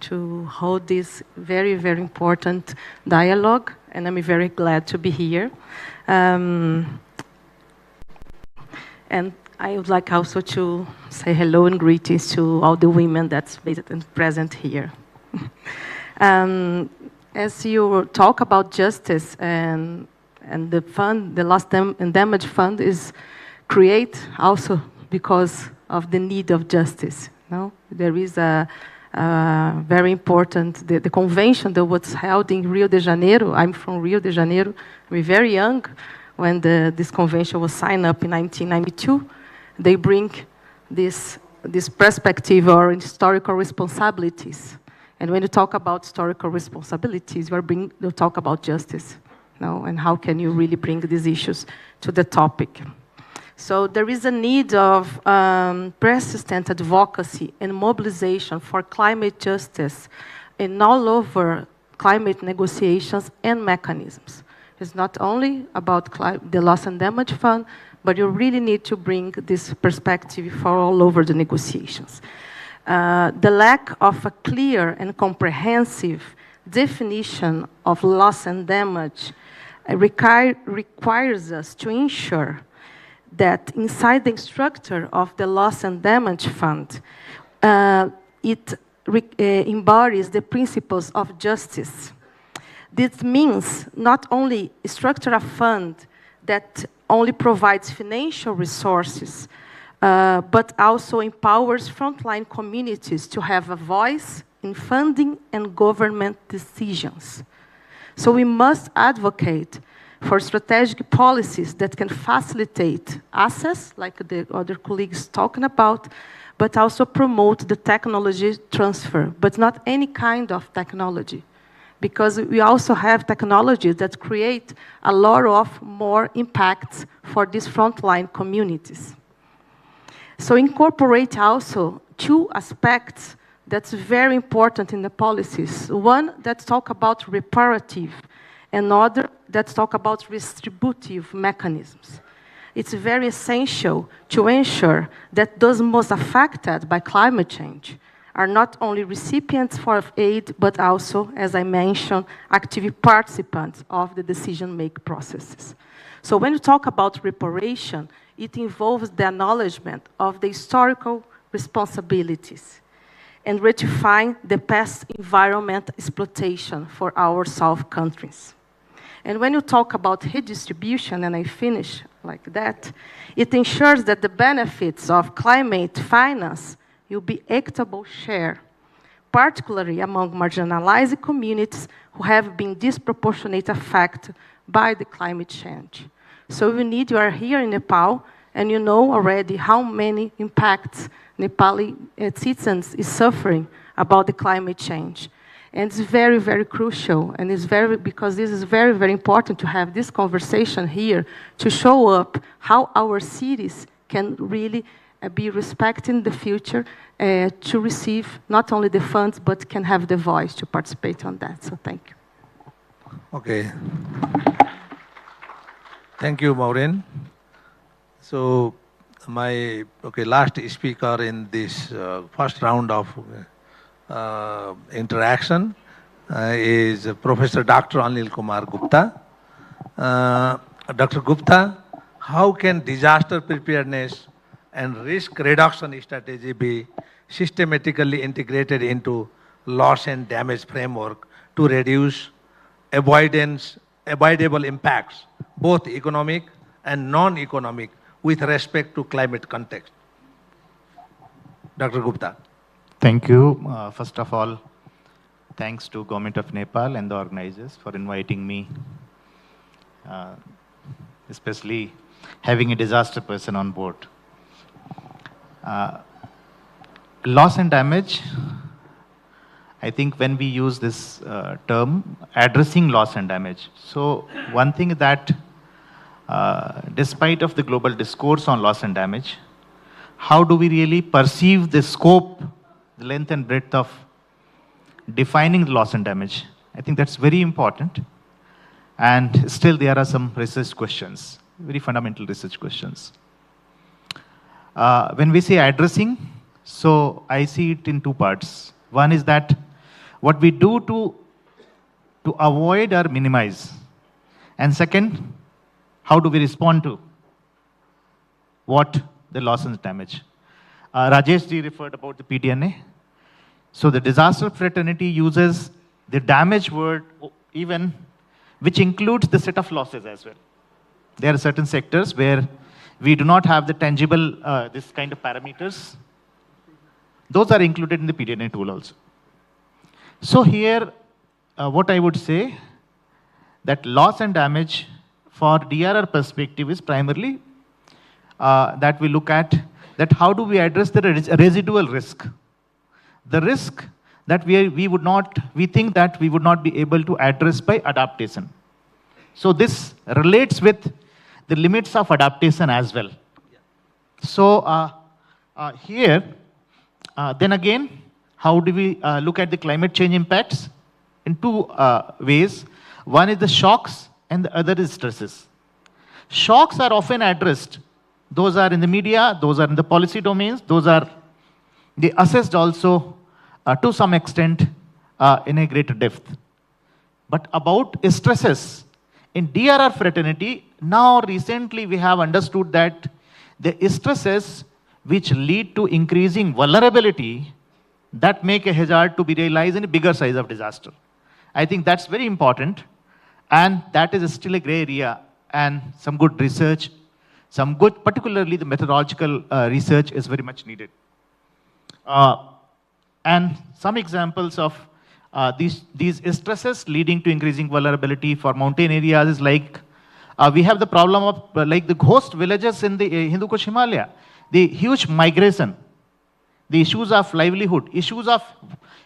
to hold this very, very important dialogue. And I'm very glad to be here. And I would like also to say hello and greetings to all the women that's present here. As you talk about justice and the fund, the Loss and Damage Fund is create also because of the need of justice. No? There is a very important, the convention that was held in Rio de Janeiro. I'm from Rio de Janeiro. I'm very young when this convention was signed up in 1992. They bring this perspective or historical responsibilities. And when you talk about historical responsibilities, you talk about justice. No? And how can you really bring these issues to the topic? So there is a need of persistent advocacy and mobilization for climate justice in all over climate negotiations and mechanisms. It's not only about the Loss and Damage Fund, but you really need to bring this perspective for all over the negotiations. The lack of a clear and comprehensive definition of loss and damage requires us to ensure that inside the structure of the Loss and Damage Fund, it embodies the principles of justice. This means not only structure a fund that only provides financial resources, but also empowers frontline communities to have a voice in funding and government decisions. So we must advocate for strategic policies that can facilitate access, like the other colleagues talking about, but also promote the technology transfer, but not any kind of technology. Because we also have technologies that create a lot of more impacts for these frontline communities. So incorporate also two aspects that's very important in the policies. One that talk about reparative, another that talk about redistributive mechanisms. It's very essential to ensure that those most affected by climate change are not only recipients for aid, but also, as I mentioned, active participants of the decision-making processes. So when you talk about reparation, it involves the acknowledgement of the historical responsibilities and rectifying the past environment exploitation for our South countries. And when you talk about redistribution, and I finish like that, it ensures that the benefits of climate finance will be equitable share, particularly among marginalized communities who have been disproportionately affected by the climate change. So you are here in Nepal, and you know already how many impacts Nepali citizens is suffering about the climate change. And it's very, very crucial, and because this is very, very important to have this conversation here to show up how our cities can really be respected in the future to receive not only the funds, but can have the voice to participate on that. So thank you. Okay. Thank you, Maureen. So my last speaker in this first round of interaction is Professor Dr. Anil Kumar Gupta. Dr. Gupta, how can disaster preparedness and risk reduction strategy be systematically integrated into loss and damage framework to reduce avoidable impacts, both economic and non-economic, with respect to climate context? Dr. Gupta. Thank you. First of all, thanks to Government of Nepal and the organizers for inviting me, especially having a disaster person on board. Loss and damage, I think when we use this term, addressing loss and damage. So one thing that, despite of the global discourse on loss and damage, how do we really perceive the scope, the length and breadth of defining the loss and damage? I think that's very important. And still there are some research questions, very fundamental research questions. When we say addressing, so I see it in two parts. One is that what we do to avoid or minimize. And second, how do we respond to what the loss and damage. Rajesh ji referred about the PDNA. So the disaster fraternity uses the damage word even, which includes the set of losses as well. There are certain sectors where we do not have the tangible, this kind of parameters. Those are included in the PDNA tool also. So here, what I would say, that loss and damage for DRR perspective is primarily that we look at that how do we address the residual risk. The risk that we think that we would not be able to address by adaptation. So this relates with the limits of adaptation as well. So here, then again, how do we look at the climate change impacts? In two ways. One is the shocks and the other is stresses. Shocks are often addressed. Those are in the media, those are in the policy domains, those are they assessed also to some extent in a greater depth. But about stresses, in DRR fraternity, now recently we have understood that the stresses which lead to increasing vulnerability that make a hazard to be realized in a bigger size of disaster. I think that's very important, and that is still a gray area, and some good research, some good, particularly the methodological research is very much needed. And some examples of these stresses leading to increasing vulnerability for mountain areas is like, we have the problem of like the ghost villages in the Hindu Kush Himalaya, the huge migration, the issues of livelihood, issues of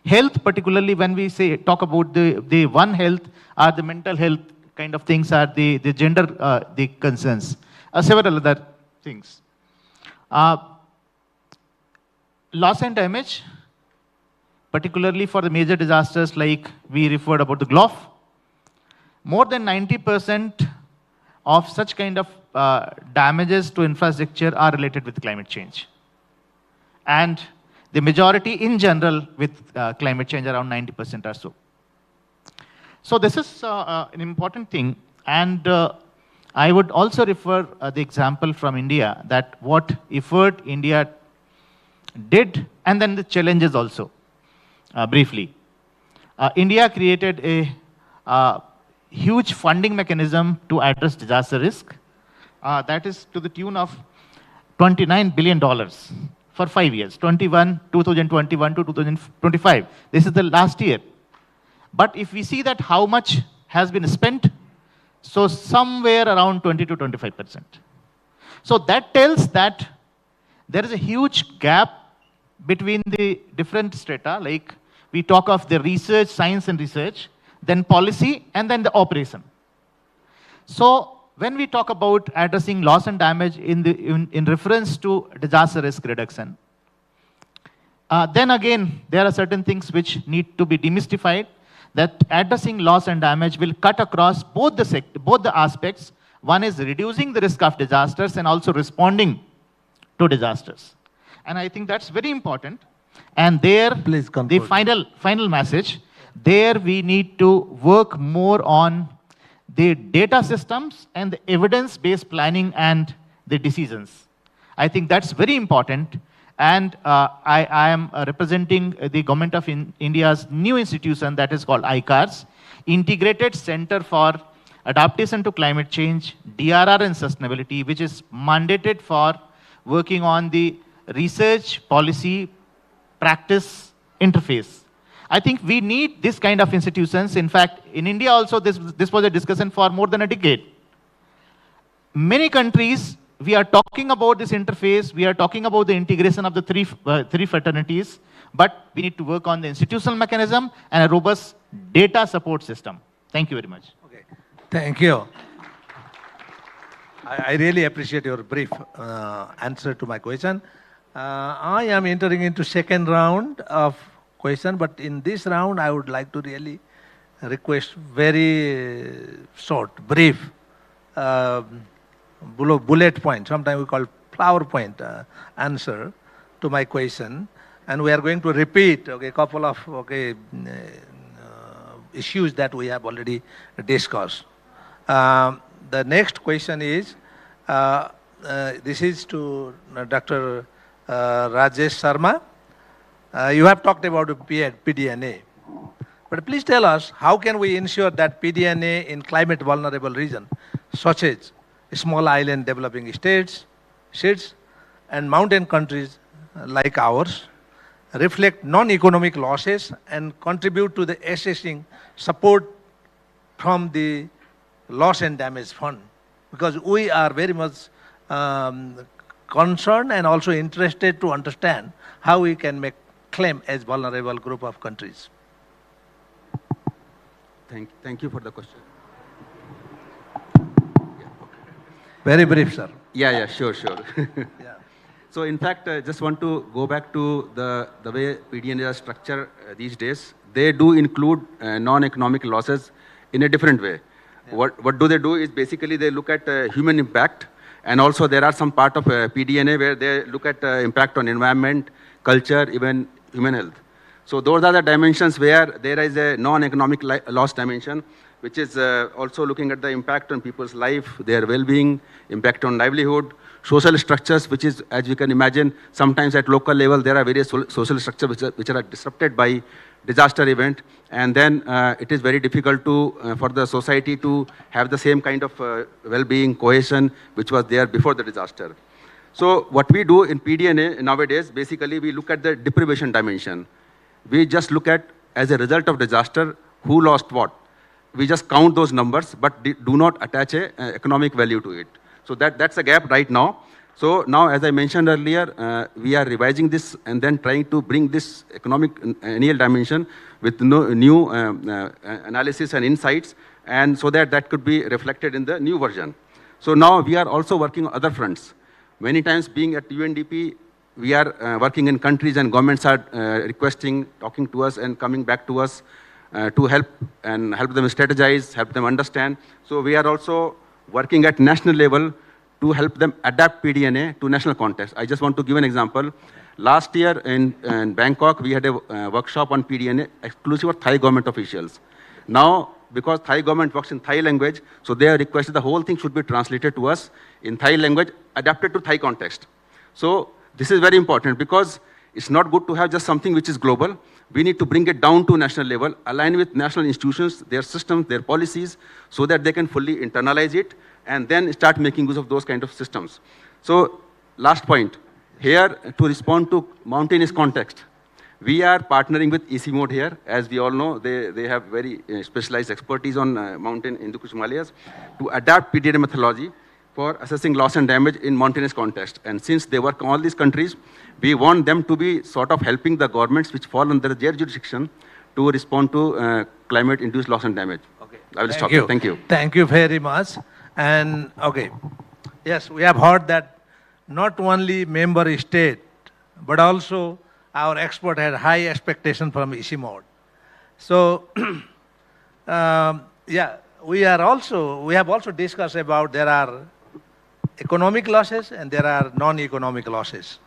health, particularly when we talk about the one health or the mental health kind of things, are the gender the concerns, several other things. Loss and damage, particularly for the major disasters like we referred about the Gulf, more than 90% of such kind of damages to infrastructure are related with climate change. And the majority in general with climate change, around 90% or so. So this is an important thing. And I would also refer the example from India, that what effort India did, and then the challenges also, briefly. India created a huge funding mechanism to address disaster risk. That is to the tune of $29 billion for 5 years, 2021 to 2025. This is the last year. But if we see that how much has been spent, So somewhere around 20 to 25%. So that tells that there is a huge gap between the different strata, like we talk of the research, science and research, then policy, and then the operation. So when we talk about addressing loss and damage in reference to disaster risk reduction, then again, there are certain things which need to be demystified, that addressing loss and damage will cut across both the aspects. One is reducing the risk of disasters and also responding to disasters. And I think that's very important. And there, the final message, there we need to work more on the data systems and the evidence-based planning and the decisions. I think that's very important. And I am representing the government of India's new institution that is called ICARS, Integrated Center for Adaptation to Climate Change, DRR and Sustainability, which is mandated for working on the research, policy, practice interface. I think we need this kind of institutions. In fact, in India also, this was a discussion for more than a decade. Many countries, we are talking about this interface, we are talking about the integration of the three fraternities, but we need to work on the institutional mechanism and a robust data support system. Thank you very much. Okay, thank you. I really appreciate your brief answer to my question. I am entering into second round of question, but in this round, I would like to really request very short, brief, bullet point, sometimes we call flower point answer to my question. And we are going to repeat a couple of issues that we have already discussed. The next question is, this is to Dr. Rajesh Sharma. You have talked about PDNA. But please tell us, how can we ensure that PDNA in climate vulnerable regions, such as small island developing states and mountain countries like ours, reflect non-economic losses and contribute to the assessing support from the loss and damage fund? Because we are very much concerned and also interested to understand how we can make claim as vulnerable group of countries. Thank you for the question. Very brief, sir. Yeah, sure. Yeah. So in fact, I just want to go back to the way PDNA is structured these days. They do include non-economic losses in a different way. Yeah. What do they do is basically they look at human impact, and also there are some part of PDNA where they look at impact on environment, culture, even human health. So those are the dimensions where there is a non-economic loss dimension, which is also looking at the impact on people's life, their well-being, impact on livelihood, social structures, which is, as you can imagine, sometimes at local level, there are various social structures which are disrupted by disaster event. And then it is very difficult to for the society to have the same kind of well-being, cohesion, which was there before the disaster. So what we do in PDNA nowadays, basically, we look at the deprivation dimension. We just look at, as a result of disaster, who lost what. We just count those numbers, but do not attach a economic value to it. So that's a gap right now. So now, as I mentioned earlier, we are revising this and then trying to bring this economic annual dimension with new analysis and insights, and so that could be reflected in the new version. So now we are also working on other fronts. Many times being at UNDP, we are working in countries and governments are requesting, talking to us and coming back to us to help them strategize, help them understand. So we are also working at national level to help them adapt PDNA to national context. I just want to give an example. Last year in Bangkok, we had a workshop on PDNA exclusive of Thai government officials. Now, because Thai government works in Thai language, so they have requested the whole thing should be translated to us in Thai language, adapted to Thai context. So this is very important because it's not good to have just something which is global. We need to bring it down to national level, align with national institutions, their systems, their policies, so that they can fully internalize it and then start making use of those kind of systems. So last point, here to respond to mountainous context, We are partnering with ECMOD here. As we all know, they have very specialized expertise on mountain Hindu Kush Himalayas to adapt PDNA methodology for assessing loss and damage in mountainous context. And since they work in all these countries, we want them to be sort of helping the governments which fall under their jurisdiction to respond to climate-induced loss and damage. Okay. I will stop here. Thank you. Thank you very much. And okay, yes, we have heard that not only member state, but also our expert had high expectation from ECMOD. So, yeah, we have also discussed about there are economic losses and there are non-economic losses.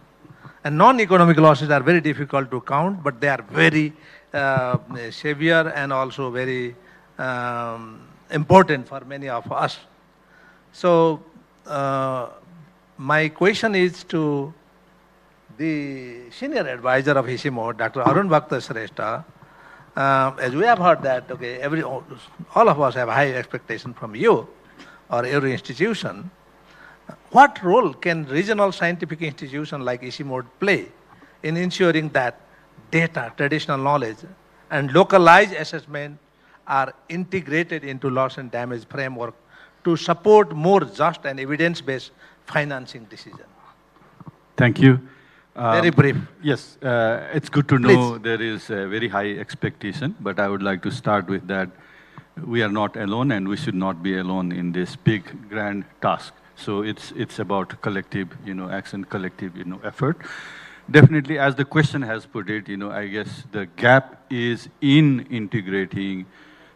And non-economic losses are very difficult to count, but they are very severe and also very important for many of us. So, my question is to the senior advisor of ECMOD, Dr. Arun Bhakta Shrestha. As we have heard that, okay, all of us have high expectation from you or every institution. What role can regional scientific institution like ECMOD play in ensuring that data, traditional knowledge, and localized assessment are integrated into loss and damage framework to support more just and evidence-based financing decision? Thank you. Very brief. Yes, it's good to know there is a very high expectation, but I would like to start with that we are not alone and we should not be alone in this big, grand task. So it's about collective, action, collective, effort. Definitely, as the question has put it, I guess the gap is in integrating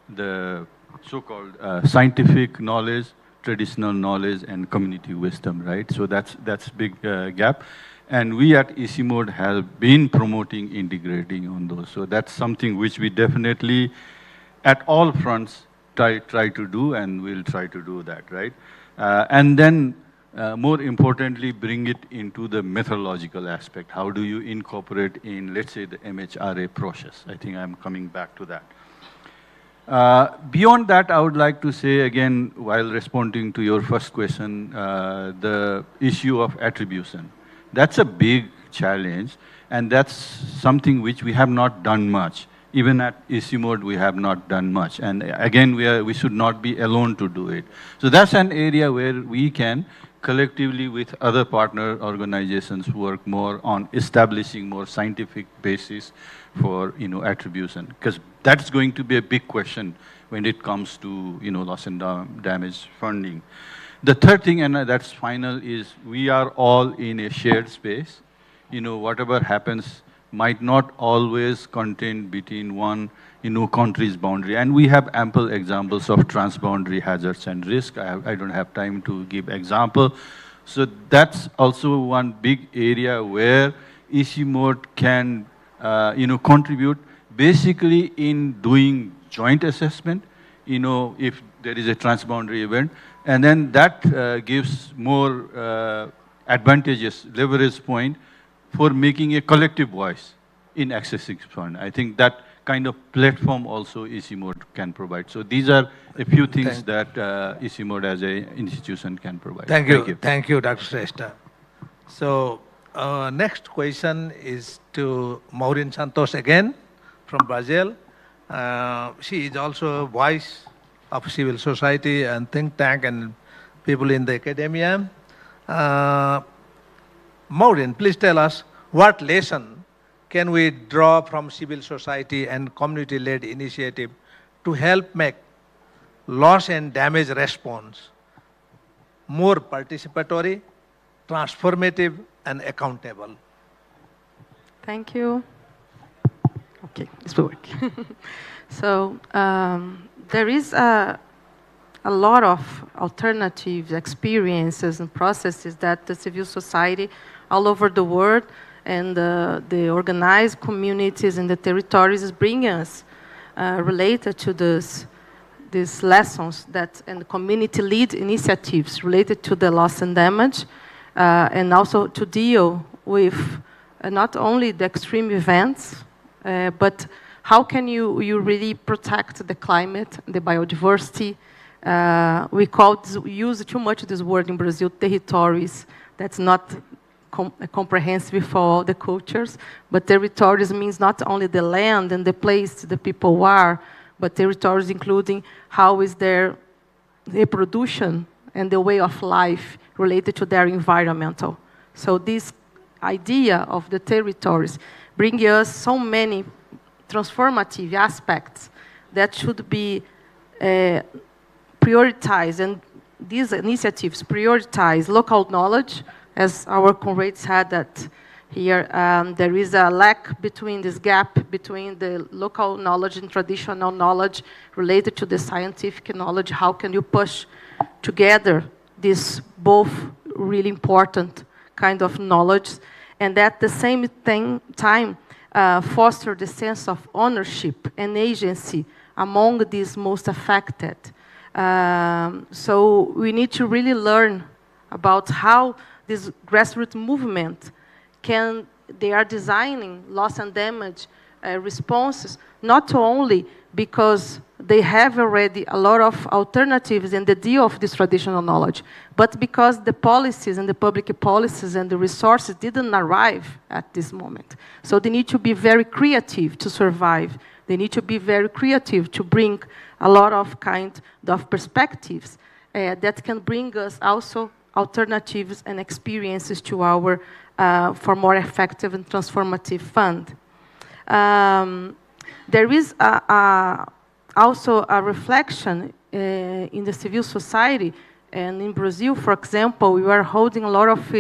the so-called scientific knowledge, traditional knowledge, and community wisdom, right? So that's big gap. And we at ECMOD have been promoting integrating on those. So that's something which we definitely, at all fronts, try to do, and we'll try to do that, right? And then, more importantly, bring it into the methodological aspect. How do you incorporate in, let's say, the MHRA process? I think I'm coming back to that. Beyond that, I would like to say, again, while responding to your first question, the issue of attribution. That's a big challenge, and that's something which we have not done much. Even at ECMOD, we have not done much. And again, we should not be alone to do it. So that's an area where we can collectively with other partner organizations work more on establishing more scientific basis for, attribution. Because that's going to be a big question when it comes to, loss and damage funding. The third thing, and that's final, is we are all in a shared space. Whatever happens might not always contain between one, country's boundary. And we have ample examples of transboundary hazards and risk. I don't have time to give example. So that's also one big area where ECMOD can, contribute basically in doing joint assessment, if there is a transboundary event. And then that gives more advantageous leverage point for making a collective voice in accessing fund. I think that kind of platform also ECMOD can provide. So these are a few things that ECMOD as an institution can provide. Thank you. Thank you, Dr. Shrestha. So next question is to Maureen Santos again from Brazil. She is also a voice of civil society and think tank and people in the academia. Maureen, please tell us what lesson can we draw from civil society and community-led initiative to help make loss and damage response more participatory, transformative, and accountable? Thank you. Okay, this will work. So there is a lot of alternative experiences and processes that the civil society all over the world and the organized communities in the territories is bringing us related to these lessons that and community-led initiatives related to the loss and damage, and also to deal with not only the extreme events, but how can you really protect the climate, the biodiversity? We use too much this word in Brazil, territories. That's not comprehensive for all the cultures, but territories means not only the land and the place the people are, but territories including how is their reproduction and the way of life related to their environmental. So this idea of the territories brings us so many transformative aspects that should be prioritized, and these initiatives prioritize local knowledge, as our comrades had that here. There is a lack between this gap between the local knowledge and traditional knowledge related to the scientific knowledge. How can you push together these both really important kind of knowledge, and at the same time foster the sense of ownership and agency among these most affected. So we need to really learn about how this grassroots movement they are designing loss and damage responses, not only because they have already a lot of alternatives in the deal of this traditional knowledge, but because the policies and the public policies and the resources didn't arrive at this moment. So they need to be very creative to survive. They need to be very creative to bring a lot of kind of perspectives that can bring us also alternatives and experiences to our for more effective and transformative fund. There is also a reflection in the civil society, and in Brazil, for example, we are holding a lot of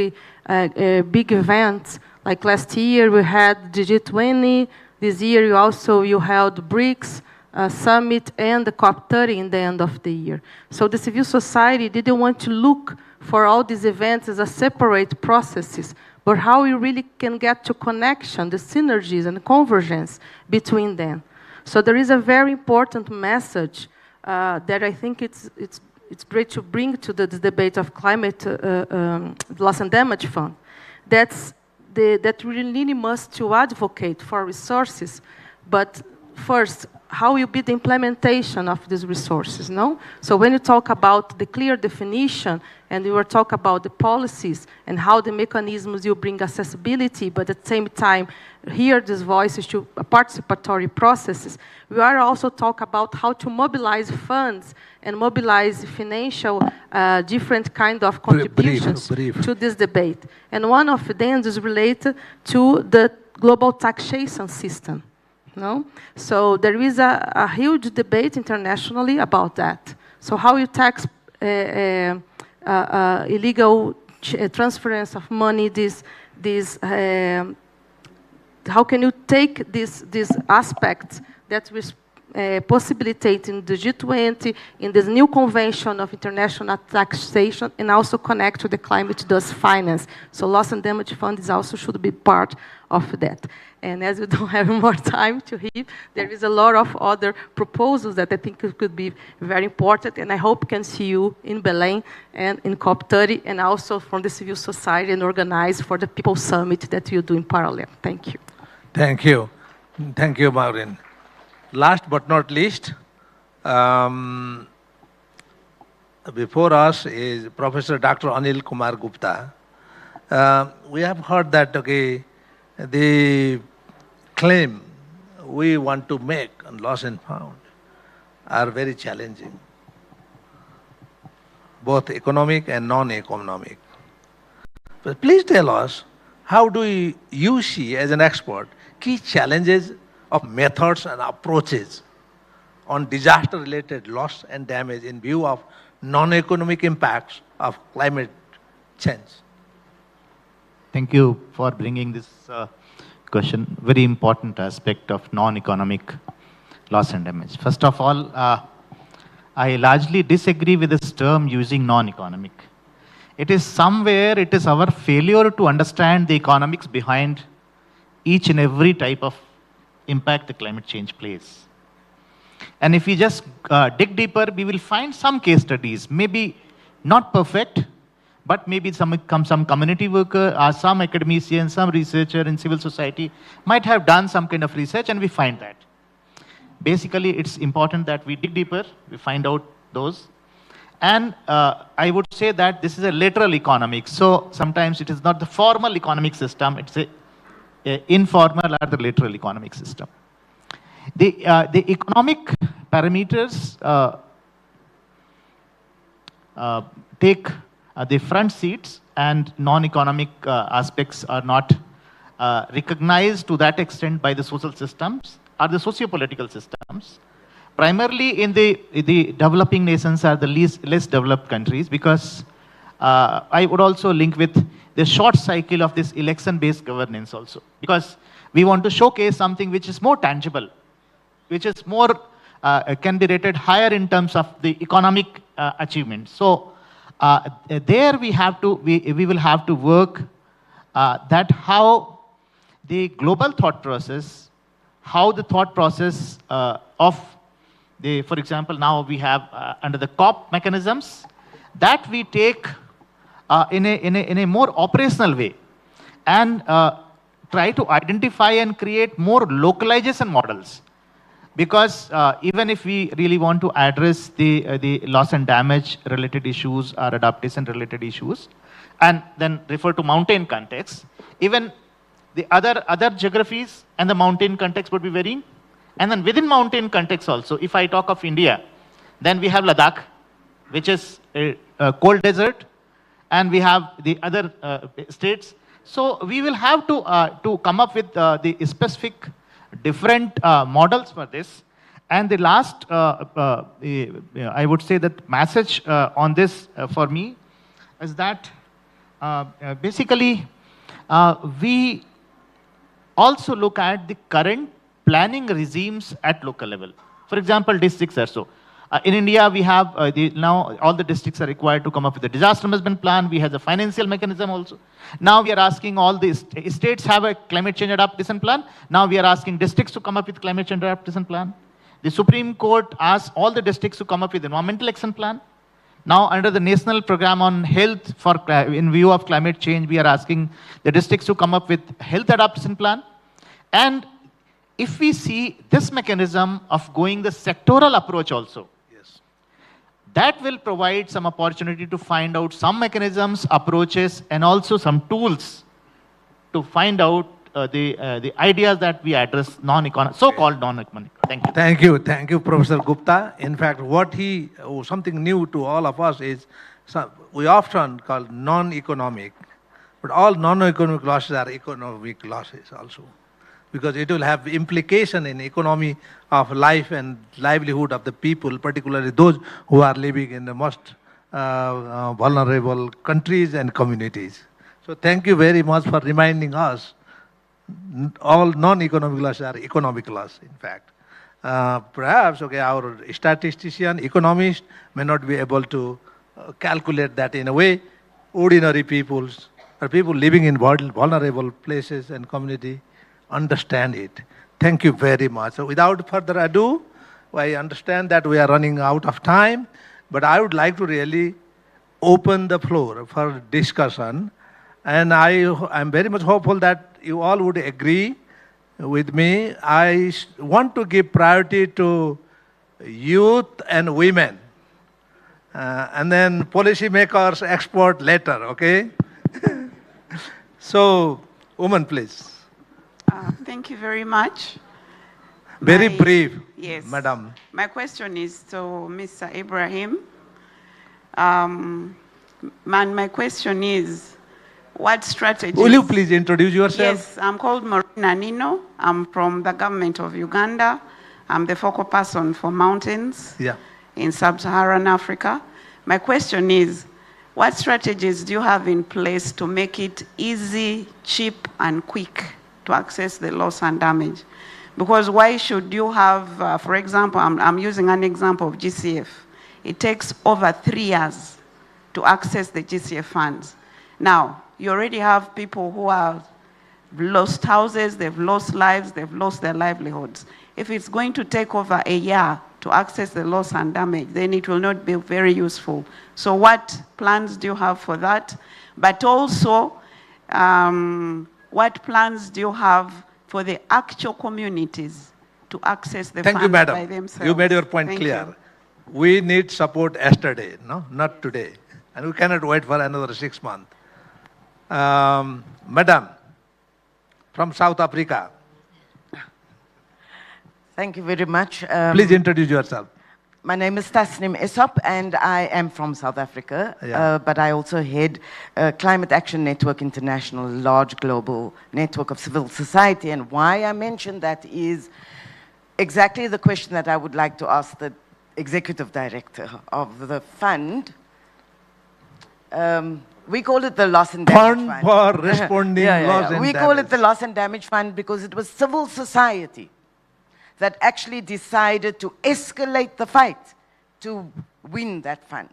big events. Like last year, we had the G20. This year, you held BRICS summit and the COP30 in the end of the year. So the civil society didn't want to look for all these events as a separate processes, but how we really can get to connection, the synergies and convergence between them. So there is a very important message that I think it's great to bring to the debate of climate loss and damage fund. That we really must to advocate for resources, but first, how will be the implementation of these resources, no? So when you talk about the clear definition, and you were talking about the policies and how the mechanisms will bring accessibility, but at the same time, hear these voices to participatory processes, we are also talking about how to mobilize funds and mobilize financial different kind of contributions to this debate. And one of them is related to the global taxation system. No? So there is a huge debate internationally about that. So how you tax illegal transference of money, how can you take these aspects that will possibilitate in the G20, in this new convention of international taxation, and also connect to the climate-induced finance. So loss and damage funds also should be part of that. And as we don't have more time to hear, there is a lot of other proposals that I think could be very important, and I hope can see you in Belém and in COP30, and also from the civil society and organize for the People's Summit that you do in parallel. Thank you. Thank you. Thank you, Maureen. Last but not least, before us is Professor Dr. Anil Kumar Gupta. We have heard that, okay, the claim we want to make on loss and found are very challenging, both economic and non-economic. But please tell us, how do you see, as an expert, key challenges of methods and approaches on disaster-related loss and damage in view of non-economic impacts of climate change? Thank you for bringing this question, very important aspect of non-economic loss and damage. First of all, I largely disagree with this term using non-economic. It is our failure to understand the economics behind each and every type of impact the climate change plays. And if we just dig deeper, we will find some case studies, maybe not perfect, but maybe some community worker, or some academician, some researcher in civil society might have done some kind of research, and we find that. Basically, it's important that we dig deeper, we find out those. And I would say that this is a lateral economics. So sometimes it is not the formal economic system, it's a informal or the lateral economic system. The economic parameters take the front seats, and non-economic aspects are not recognized to that extent by the social systems or the socio-political systems. Primarily in the developing nations are the less developed countries, because I would also link with the short cycle of this election-based governance also, because we want to showcase something which is more tangible, which is more, can be rated higher in terms of the economic achievement. So there we will have to work that how the global thought process, how the thought process of the, for example, now we have under the COP mechanisms, that we take in a more operational way, and try to identify and create more localization models. Because even if we really want to address the loss and damage related issues or adaptation related issues, and then refer to mountain context, even the other geographies and the mountain context would be varying. And then within mountain context also, if I talk of India, then we have Ladakh, which is a cold desert, and we have the other states. So we will have to come up with the specific different models for this. And the last, I would say that message on this for me is that basically we also look at the current planning regimes at local level. For example, districts are so. In India, we have now all the districts are required to come up with a disaster management plan. We have the financial mechanism also. Now we are asking all the states have a climate change adaptation plan. Now we are asking districts to come up with climate change adaptation plan. The Supreme Court asked all the districts to come up with environmental action plan. Now under the National Program on Health in view of climate change, we are asking the districts to come up with health adaptation plan. And if we see this mechanism of going the sectoral approach also, that will provide some opportunity to find out some mechanisms, approaches, and also some tools to find out the ideas that we address non-economic, so-called non-economic. Thank you. Thank you, Professor Gupta. In fact, something new to all of us is, we often call non-economic, but all non-economic losses are economic losses also, because it will have implication in economy of life and livelihood of the people, particularly those who are living in the most vulnerable countries and communities. So thank you very much for reminding us all non-economic losses are economic loss, in fact. Perhaps, our statistician, economist may not be able to calculate that in a way. Ordinary peoples, or people living in vulnerable places and community, understand it. Thank you very much. So without further ado, I understand that we are running out of time, but I would like to really open the floor for discussion. And I'm very much hopeful that you all would agree with me. I want to give priority to youth and women, and then policymakers, export later, okay? So, woman, please. Thank you very much. Very brief, yes, madam. My question is to Mr. Ibrahim. My question is, what strategies... Will you please introduce yourself? Yes, I'm called Marina Nino. I'm from the government of Uganda. I'm the focal person for mountains in sub-Saharan Africa. My question is, what strategies do you have in place to make it easy, cheap, and quick to access the loss and damage? Because why should you have, for example, I'm using an example of GCF. It takes over 3 years to access the GCF funds. Now, you already have people who have lost houses, they've lost lives, they've lost their livelihoods. If it's going to take over a year to access the loss and damage, then it will not be very useful. So what plans do you have for that? But also, what plans do you have for the actual communities to access the funds by themselves? You made your point clear. we need support yesterday, no, not today. And we cannot wait for another 6 months. Madam, from South Africa. Thank you very much. Please introduce yourself. My name is Tasnim Esop, and I am from South Africa, but I also head Climate Action Network International, a large global network of civil society. And why I mention that is exactly the question that I would like to ask the executive director of the fund. We call it the Loss and Damage Fund. Fund for responding loss and damage. We call it the Loss and Damage Fund because it was civil society that actually decided to escalate the fight to win that fund.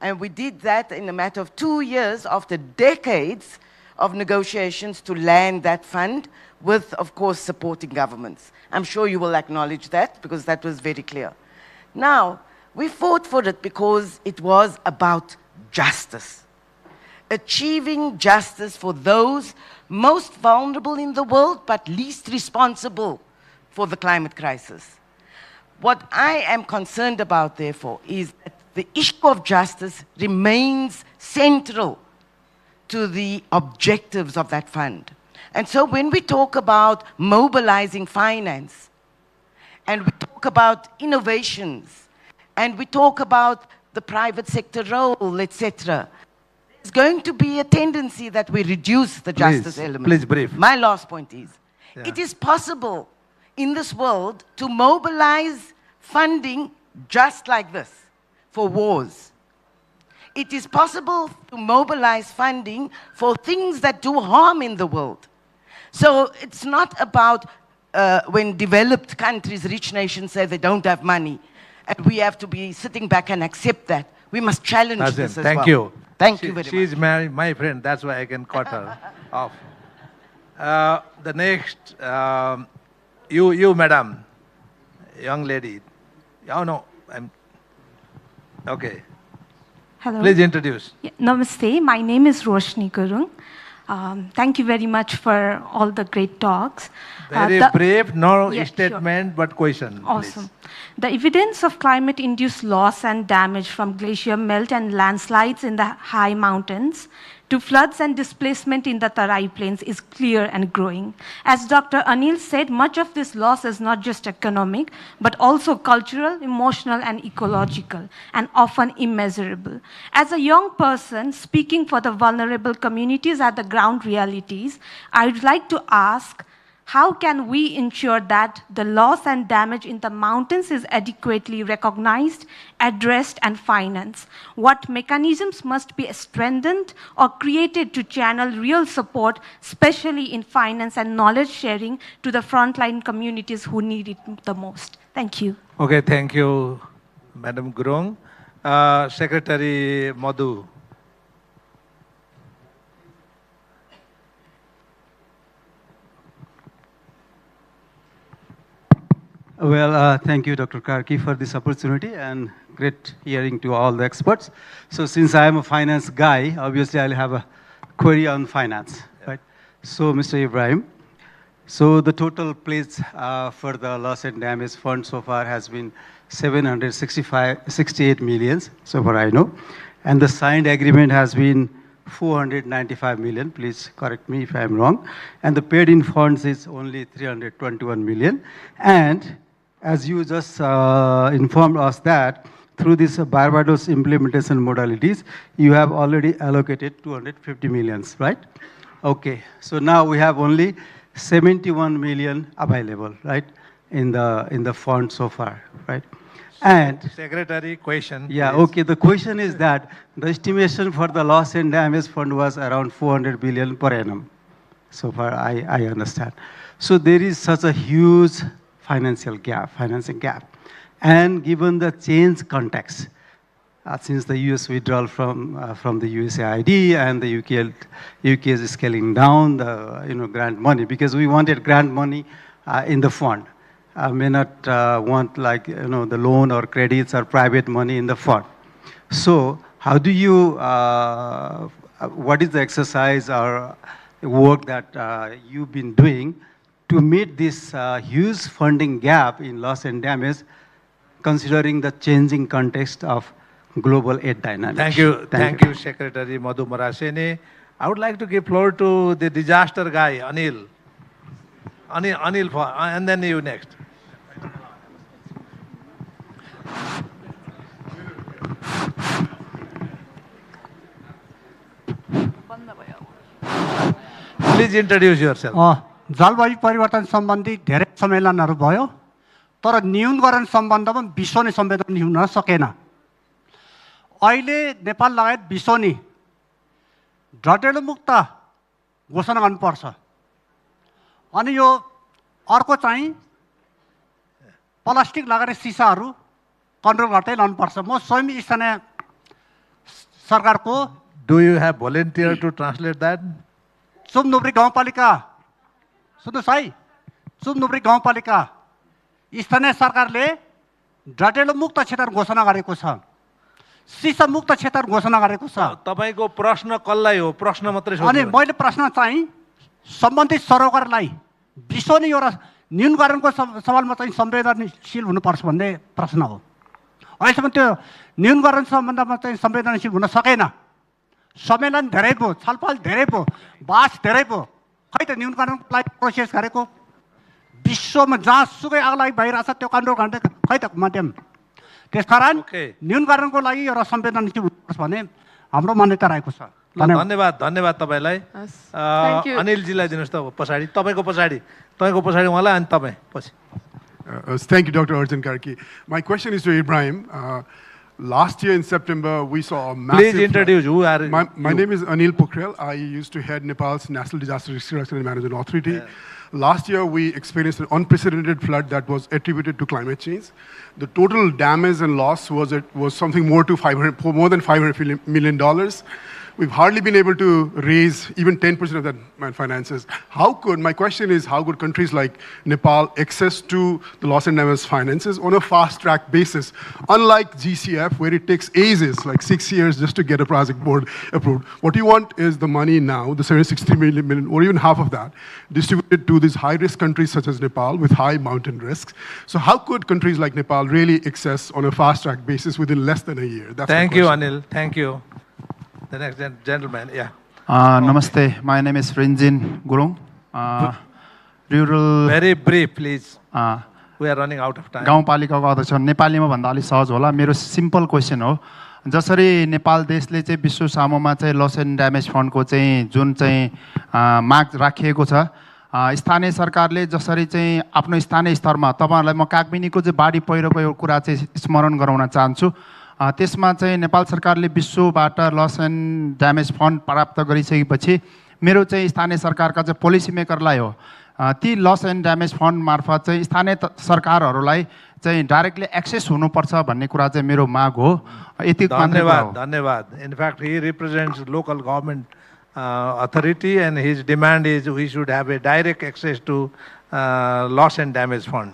And we did that in a matter of 2 years after decades of negotiations to land that fund with, of course, supporting governments. I'm sure you will acknowledge that because that was very clear. Now, we fought for it because it was about justice. Achieving justice for those most vulnerable in the world but least responsible for the climate crisis. What I am concerned about, therefore, is that the issue of justice remains central to the objectives of that fund. And so when we talk about mobilizing finance, and we talk about innovations, and we talk about the private sector role, etc., there's going to be a tendency that we reduce the justice element. Please brief. My last point is, it is possible in this world to mobilize funding just like this for wars. It is possible to mobilize funding for things that do harm in the world. So it's not about when developed countries, rich nations say they don't have money, and we have to be sitting back and accept that. We must challenge this as well. Thank you. Thank you very much. She's my friend, that's why I can cut her off. The next, you, madam, young lady. Oh, no, okay. Hello. Please introduce. Yeah, namaste, my name is Roshni Gurung. Thank you very much for all the great talks. Very brave, no statement, but question. Awesome. Please. The evidence of climate-induced loss and damage from glacier melt and landslides in the high mountains to floods and displacement in the Tarai plains is clear and growing. As Dr. Anil said, much of this loss is not just economic, but also cultural, emotional, and ecological, and often immeasurable. As a young person speaking for the vulnerable communities at the ground realities, I would like to ask, how can we ensure that the loss and damage in the mountains is adequately recognized, addressed, and financed? What mechanisms must be strengthened or created to channel real support, especially in finance and knowledge sharing, to the frontline communities who need it the most? Thank you. Okay, thank you, Madam Gurung. Secretary Madhu. Well, thank you, Dr. Karki, for this opportunity, and great hearing to all the experts. So since I am a finance guy, obviously I'll have a query on finance, right? So, Mr. Ibrahim, so the total pledge for the loss and damage fund so far has been 768 million, so far I know. And the signed agreement has been 495 million, please correct me if I'm wrong. And the paid in funds is only 321 million. And as you just informed us that through this Barbados implementation modalities, you have already allocated 250 millions, right? Okay, so now we have only 71 million available, right, in the fund so far, right? And Secretary, question. Yeah, please. okay, the question is that the estimation for the loss and damage fund was around 400 billion per annum. So far, I understand. So there is such a huge financing gap. And given the change context, since the US withdrawal from the USAID and the UK is scaling down the grant money, because we wanted grant money in the fund. May not want like the loan or credits or private money in the fund. So how do you, what is the exercise or work that you've been doing to meet this huge funding gap in loss and damage considering the changing context of global aid dynamics. Thank you, Secretary Madhu Marasene. I would like to give floor to the disaster guy, Anil. Anil, and then you next. Please introduce yourself. जलवायु परिवर्तन सम्बन्धी धेरै सम्मेलनहरू भयो तर न्यूनीकरण सम्बन्धमा विश्व नै संवेदन हुन सकेन। अहिले नेपाल लगायत विश्व नै डटेलो मुक्त घोषणा गर्नुपर्छ। अनि यो अर्को चाहिँ प्लास्टिक लगाएर सिसाहरू कन्ट्रोल गर्दै लानुपर्छ। म स्वयं स्थानीय सरकारको Do you have volunteer to translate that? सुमनुब्री गाउँपालिका सुन्नुहोस् है, सुमनुब्री गाउँपालिका स्थानीय सरकारले डटेलो मुक्त क्षेत्र घोषणा गरेको छ, सिसा मुक्त क्षेत्र घोषणा गरेको छ। तपाईको प्रश्न कसलाई हो? प्रश्न मात्रै सोध्नु। अनि मैले प्रश्न चाहिँ सम्बन्धित सरोकारलाई विश्व नै एउटा न्यूनीकरणको सवालमा चाहिँ संवेदनशील हुनुपर्छ भन्ने प्रश्न हो। अहिलेसम्म त्यो न्यूनीकरण सम्बन्धमा चाहिँ संवेदनशील हुन सकेन। सम्मेलन धेरै भयो, छलफल धेरै भयो, बहस धेरै भयो, खै त न्यूनीकरणको लागि प्रोसेस गरेको विश्वमा जहाँसुकै आगलागी भइरहेछ त्यो कन्ट्रोल गर्ने खै त माध्यम। त्यसकारण न्यूनीकरणको लागि एउटा संवेदनशील हुनुपर्छ भन्ने हाम्रो मान्यता रहेको छ। धन्यवाद, धन्यवाद तपाईलाई। अनिलजीलाई दिनुहोस् त पछाडि, तपाईँको पछाडि उहाँलाई, अनि तपाईँ पछि। Thank you, Dr. Arjun Karki. My question is to Ibrahim. Last year in September, we saw a massive... Please introduce who are you. My name is Anil Pokhrel. I used to head Nepal's National Disaster Risk Reduction and Management Authority. Last year, we experienced an unprecedented flood that was attributed to climate change. The total damage and loss was something more than $500 million. We've hardly been able to raise even 10% of that finances. My question is, how could countries like Nepal access to the loss and damage finances on a fast-track basis, unlike GCF, where it takes ages, like 6 years just to get a project board approved? What you want is the money now, the 760 million, or even half of that, distributed to these high-risk countries such as Nepal with high mountain risks. So how could countries like Nepal really access on a fast-track basis within less than a year? Thank you, Anil. Thank you. The next gentleman, yeah. Namaste, my name is Rinjin Gurung. Rural... Very brief, please. We are running out of time. गाउँपालिकाको अध्यक्ष नेपालीमा भन्दा अलि सहज होला। मेरो simple question हो, जसरी नेपाल देशले चाहिँ विश्व सामुमा चाहिँ लस एन्ड ड्यामेज फन्डको चाहिँ जुन चाहिँ माग राखिएको छ, स्थानीय सरकारले जसरी चाहिँ आफ्नो स्थानीय स्तरमा तपाईहरुलाई म कागमिनीको चाहिँ बाढी पहिरोको एउटा कुरा चाहिँ स्मरण गराउन चाहन्छु। त्यसमा चाहिँ नेपाल सरकारले विश्वबाट लस एन्ड ड्यामेज फन्ड प्राप्त गरिसकेपछि मेरो चाहिँ स्थानीय सरकारका चाहिँ पोलिसी मेकरलाई हो, ती लस एन्ड ड्यामेज फन्ड मार्फत चाहिँ स्थानीय सरकारहरूलाई चाहिँ डाइरेक्टली एक्सेस हुनुपर्छ भन्ने कुरा चाहिँ मेरो माग हो। यति धन्यवाद, धन्यवाद। In fact, he represents local government authority and his demand is we should have a direct access to loss and damage fund.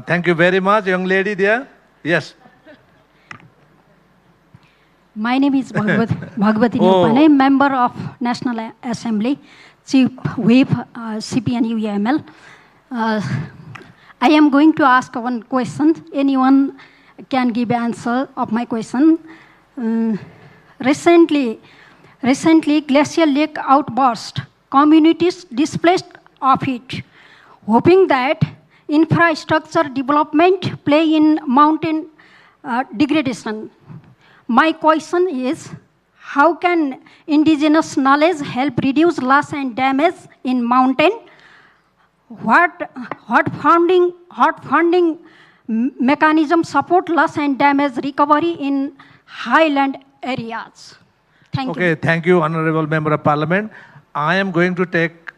Thank you very much, young lady there. Yes. My name is Bhagwati Nupane, member of National Assembly, Chief Whip, CPN UEML. I am going to ask one question. Anyone can give answer of my question. Recently, glacial lake outburst, communities displaced of it, hoping that infrastructure development play in mountain degradation. My question is, how can indigenous knowledge help reduce loss and damage in mountain? What funding mechanism support loss and damage recovery in highland areas? Thank you. Okay, thank you, Honorable Member of Parliament. I am going to take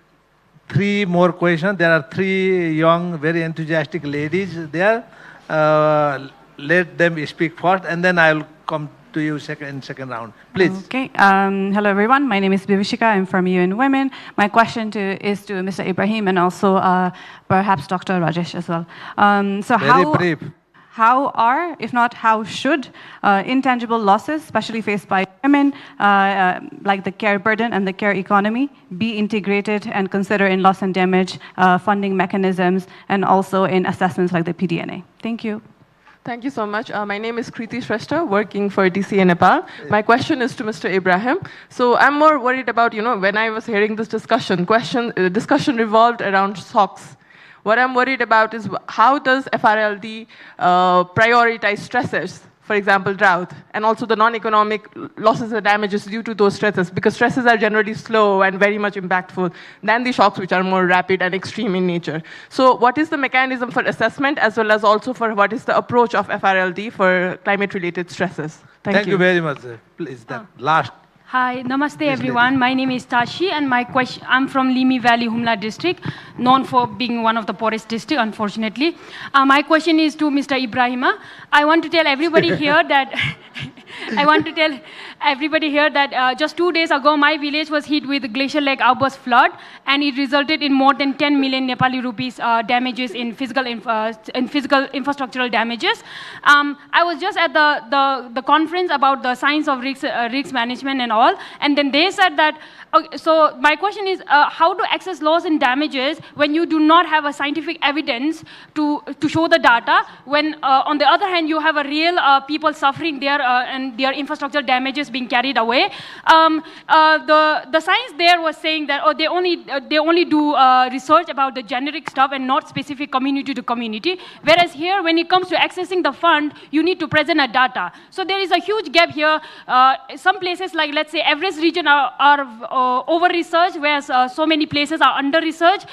3 more questions. There are 3 young, very enthusiastic ladies there. Let them speak first, and then I will come to you second round. Please. Okay. Hello, everyone. My name is Bivishika. I'm from UN Women. My question is to Mr. Ibrahim and also perhaps Dr. Rajesh as well. How are, if not how should, intangible losses, especially faced by women, like the care burden and the care economy, be integrated and considered in loss and damage funding mechanisms and also in assessments like the PDNA? Thank you. Thank you so much. My name is Kriti Shrestha, working for DCA Nepal. My question is to Mr. Ibrahim. So I'm more worried about, when I was hearing this discussion revolved around SOX. What I'm worried about is how does FRLD prioritize stressors, for example, drought, and also the non-economic losses and damages due to those stresses, because stresses are generally slow and very much impactful than the shocks, which are more rapid and extreme in nature. So what is the mechanism for assessment, as well as also for what is the approach of FRLD for climate-related stresses? Thank you very much. Please, that last. Hi, namaste everyone. My name is Tashi, and I'm from Limi Valley, Humla district, known for being one of the poorest districts, unfortunately. My question is to Mr. Ibrahima. I want to tell everybody here that just 2 days ago, my village was hit with glacial lake outburst flood, and it resulted in more than 10 million Nepali rupees damages in physical infrastructural damages. I was just at the conference about the science of risk management and all, and then they said that, so my question is, how to assess loss and damages when you do not have a scientific evidence to show the data, when on the other hand you have a real people suffering there and their infrastructure damages being carried away. The science there was saying that they only do research about the generic stuff and not specific community to community, whereas here when it comes to accessing the fund, you need to present a data. So there is a huge gap here. Some places, like let's say Everest region, are over-researched, whereas so many places are under-researched.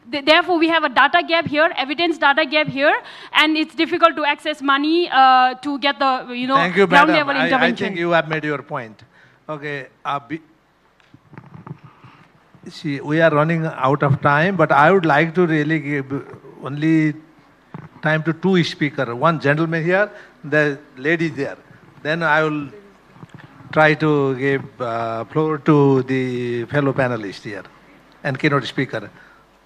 Therefore, we have a data gap here, evidence data gap here, and it's difficult to access money to get the Thank you, ground-level intervention. I think you have made your point. Okay. See, we are running out of time, but I would like to really give only time to two speakers. One gentleman here, the lady there. Then I will try to give floor to the fellow panelists here and keynote speaker.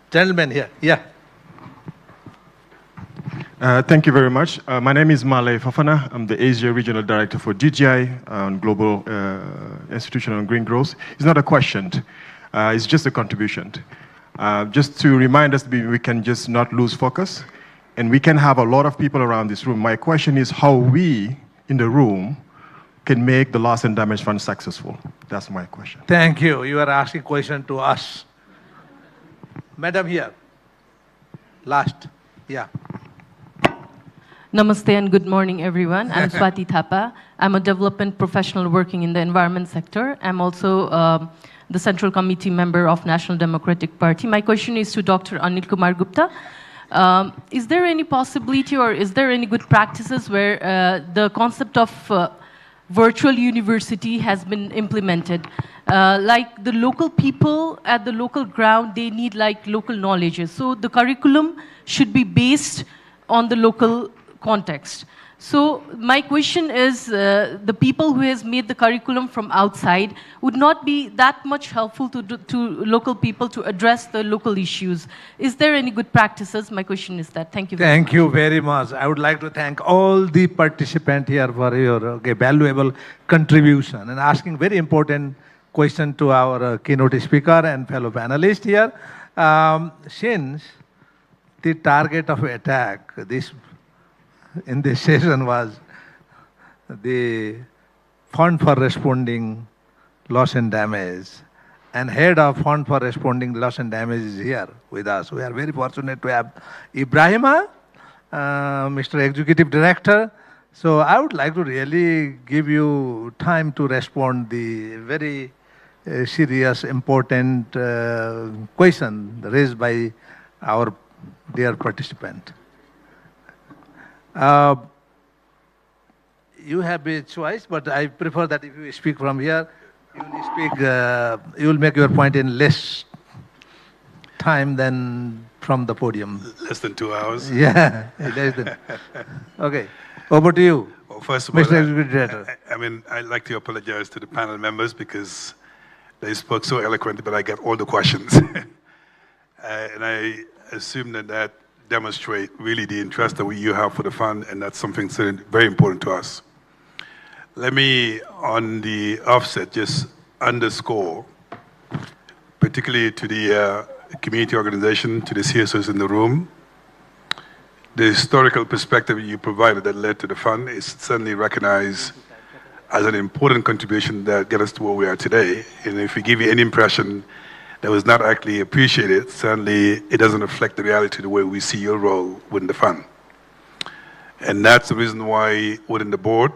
Gentleman here, yeah. Thank you very much. My name is Malay Fafana. I'm the Asia Regional Director for DGI on Global Institution on Green Growth. It's not a question, it's just a contribution. Just to remind us, we can just not lose focus, and we can have a lot of people around this room. My question is how we in the room can make the loss and damage fund successful. That's my question. Thank you. You are asking question to us. Madam here. Last. Yeah. Namaste and good morning, everyone. I'm Swati Thapa. I'm a development professional working in the environment sector. I'm also the Central Committee member of National Democratic Party. My question is to Dr. Anil Kumar Gupta. Is there any possibility or is there any good practices where the concept of virtual university has been implemented? Like the local people at the local ground, they need like local knowledges. So the curriculum should be based on the local context. So my question is, the people who has made the curriculum from outside would not be that much helpful to local people to address the local issues. Is there any good practices? My question is that. Thank you very much. Thank you very much. I would like to thank all the participants here for your valuable contribution and asking very important question to our keynote speaker and fellow panelists here. Since the target of attack in this session was the Fund for Responding Loss and Damage, and head of Fund for Responding Loss and Damage is here with us. We are very fortunate to have Ibrahima, Mr. Executive Director. So I would like to really give you time to respond the very serious, important question raised by our dear participant. You have a choice, but I prefer that if you speak from here, you will make your point in less time than from the podium. Less than 2 hours? Yeah, less than. Okay, over to you. Well, first of all, Mr. Executive Director. I'd like to apologize to the panel members because they spoke so eloquently, but I got all the questions. And I assume that demonstrate really the interest that you have for the fund, and that's something very important to us. Let me, on the offset, just underscore, particularly to the community organization, to the CSOs in the room, the historical perspective you provided that led to the fund is certainly recognized as an important contribution that got us to where we are today. And if we give you any impression that was not actually appreciated, certainly it doesn't reflect the reality the way we see your role within the fund. And that's the reason why within the board,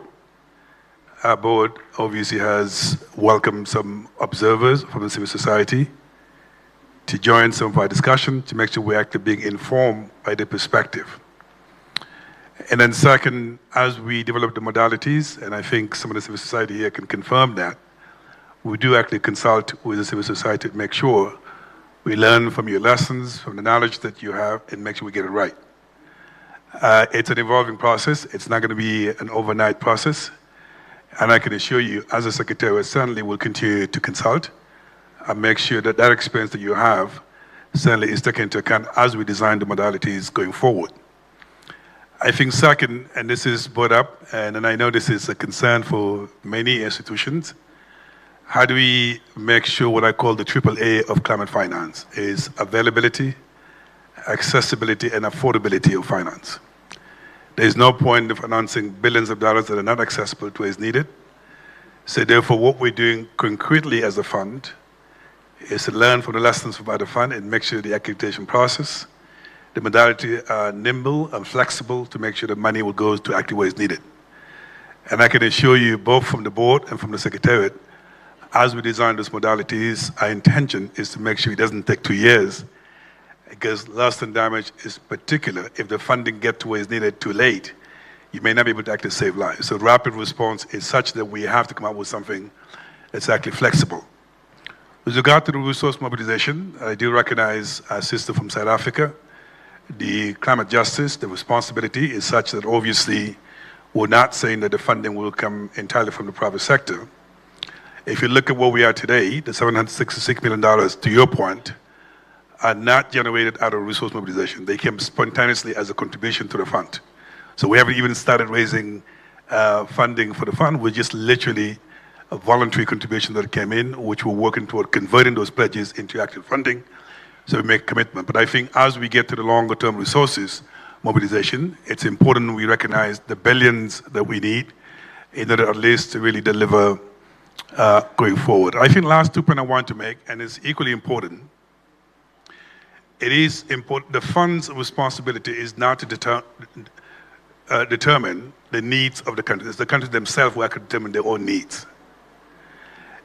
our board obviously has welcomed some observers from the civil society to join some of our discussion to make sure we're actually being informed by their perspective. And then second, as we develop the modalities, and I think some of the civil society here can confirm that, we do actually consult with the civil society to make sure we learn from your lessons, from the knowledge that you have, and make sure we get it right. It's an evolving process. It's not going to be an overnight process. And I can assure you, as a secretary, certainly will continue to consult and make sure that that experience that you have certainly is taken into account as we design the modalities going forward. I think second, and this is brought up, and I know this is a concern for many institutions, how do we make sure what I call the AAA of climate finance is availability, accessibility, and affordability of finance. There's no point in financing billions of dollars that are not accessible to as needed. So therefore, what we're doing concretely as a fund is to learn from the lessons from the fund and make sure the accreditation process, the modality are nimble and flexible to make sure the money will go to actually where it's needed. And I can assure you, both from the board and from the secretariat, as we design those modalities, our intention is to make sure it doesn't take 2 years, because loss and damage is particular. If the funding gets to where it's needed too late, you may not be able to actually save lives. So rapid response is such that we have to come up with something that's actually flexible. With regard to the resource mobilization, I do recognize our sister from South Africa. The climate justice, the responsibility is such that obviously we're not saying that the funding will come entirely from the private sector. If you look at where we are today, the $766 million, to your point, are not generated out of resource mobilization. They came spontaneously as a contribution to the fund. So we haven't even started raising funding for the fund. We're just literally a voluntary contribution that came in, which we're working toward converting those pledges into actual funding. So we make commitment. But I think as we get to the longer term resources mobilization, it's important we recognize the billions that we need in order at least to really deliver going forward. I think last 2 points I want to make, and it's equally important, it is important, the fund's responsibility is not to determine the needs of the country. It's the countries themselves who have to determine their own needs.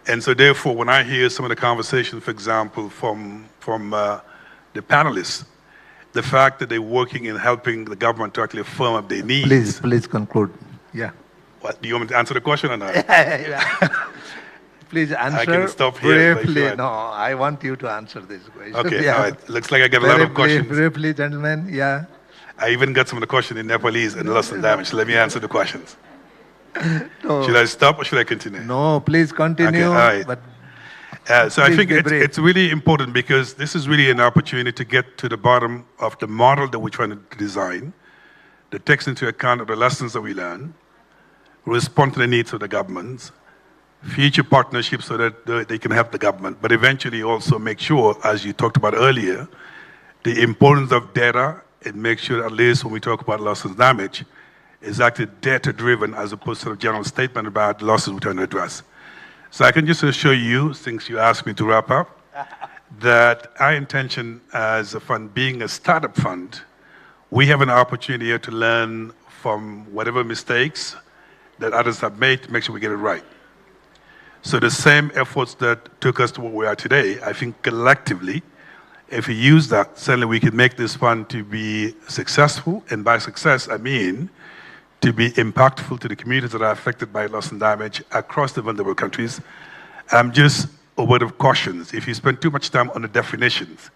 And so therefore, when I hear some of the conversations, for example, from the panelists, the fact that they're working in helping the government to actually firm up their needs. Please conclude. Yeah. What, do you want me to answer the question or not? Please answer. I can stop here. Briefly. No, I want you to answer this question. Okay, all right. Looks like I got a lot of questions. Briefly, gentlemen, yeah. I even got some of the questions in Nepalese and loss and damage. Let me answer the questions. No. Should I stop or should I continue? No, please continue. Okay, all right. But so I think it's really important because this is really an opportunity to get to the bottom of the model that we're trying to design that takes into account of the lessons that we learn, respond to the needs of the governments, future partnerships so that they can help the government, but eventually also make sure, as you talked about earlier, the importance of data and make sure at least when we talk about loss and damage, is actually data-driven as opposed to a general statement about losses we're trying to address. So I can just assure you, since you asked me to wrap up, that our intention as a fund, being a startup fund, we have an opportunity here to learn from whatever mistakes that others have made to make sure we get it right. So the same efforts that took us to where we are today, I think collectively, if we use that, certainly we can make this fund to be successful, and by success, I mean to be impactful to the communities that are affected by loss and damage across the vulnerable countries. Just a word of caution, if you spend too much time on the definitions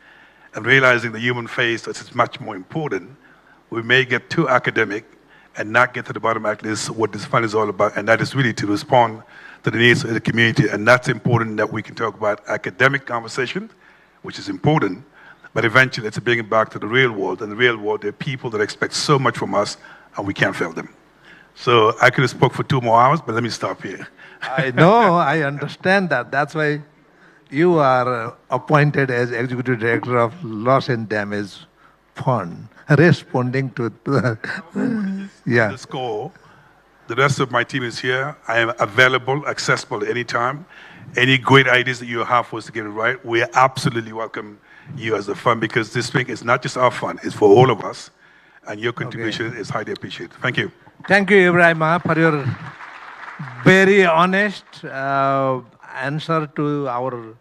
and realizing the human face is much more important, we may get too academic and not get to the bottom at least what this fund is all about, and that is really to respond to the needs of the community. And that's important that we can talk about academic conversation, which is important, but eventually it's bringing it back to the real world. And the real world, there are people that expect so much from us, and we can't fail them. So I could have spoke for 2 more hours, but let me stop here. I know, I understand that. That's why you are appointed as Executive Director of Loss and Damage fund responding to the, yeah. The score. The rest of my team is here. I am available, accessible at any time. Any great ideas that you have for us to get it right, we absolutely welcome you as a fund, because this thing is not just our fund, it's for all of us. And your contribution is highly appreciated. Thank you. Thank you, Ibrahima, for your very honest answer to our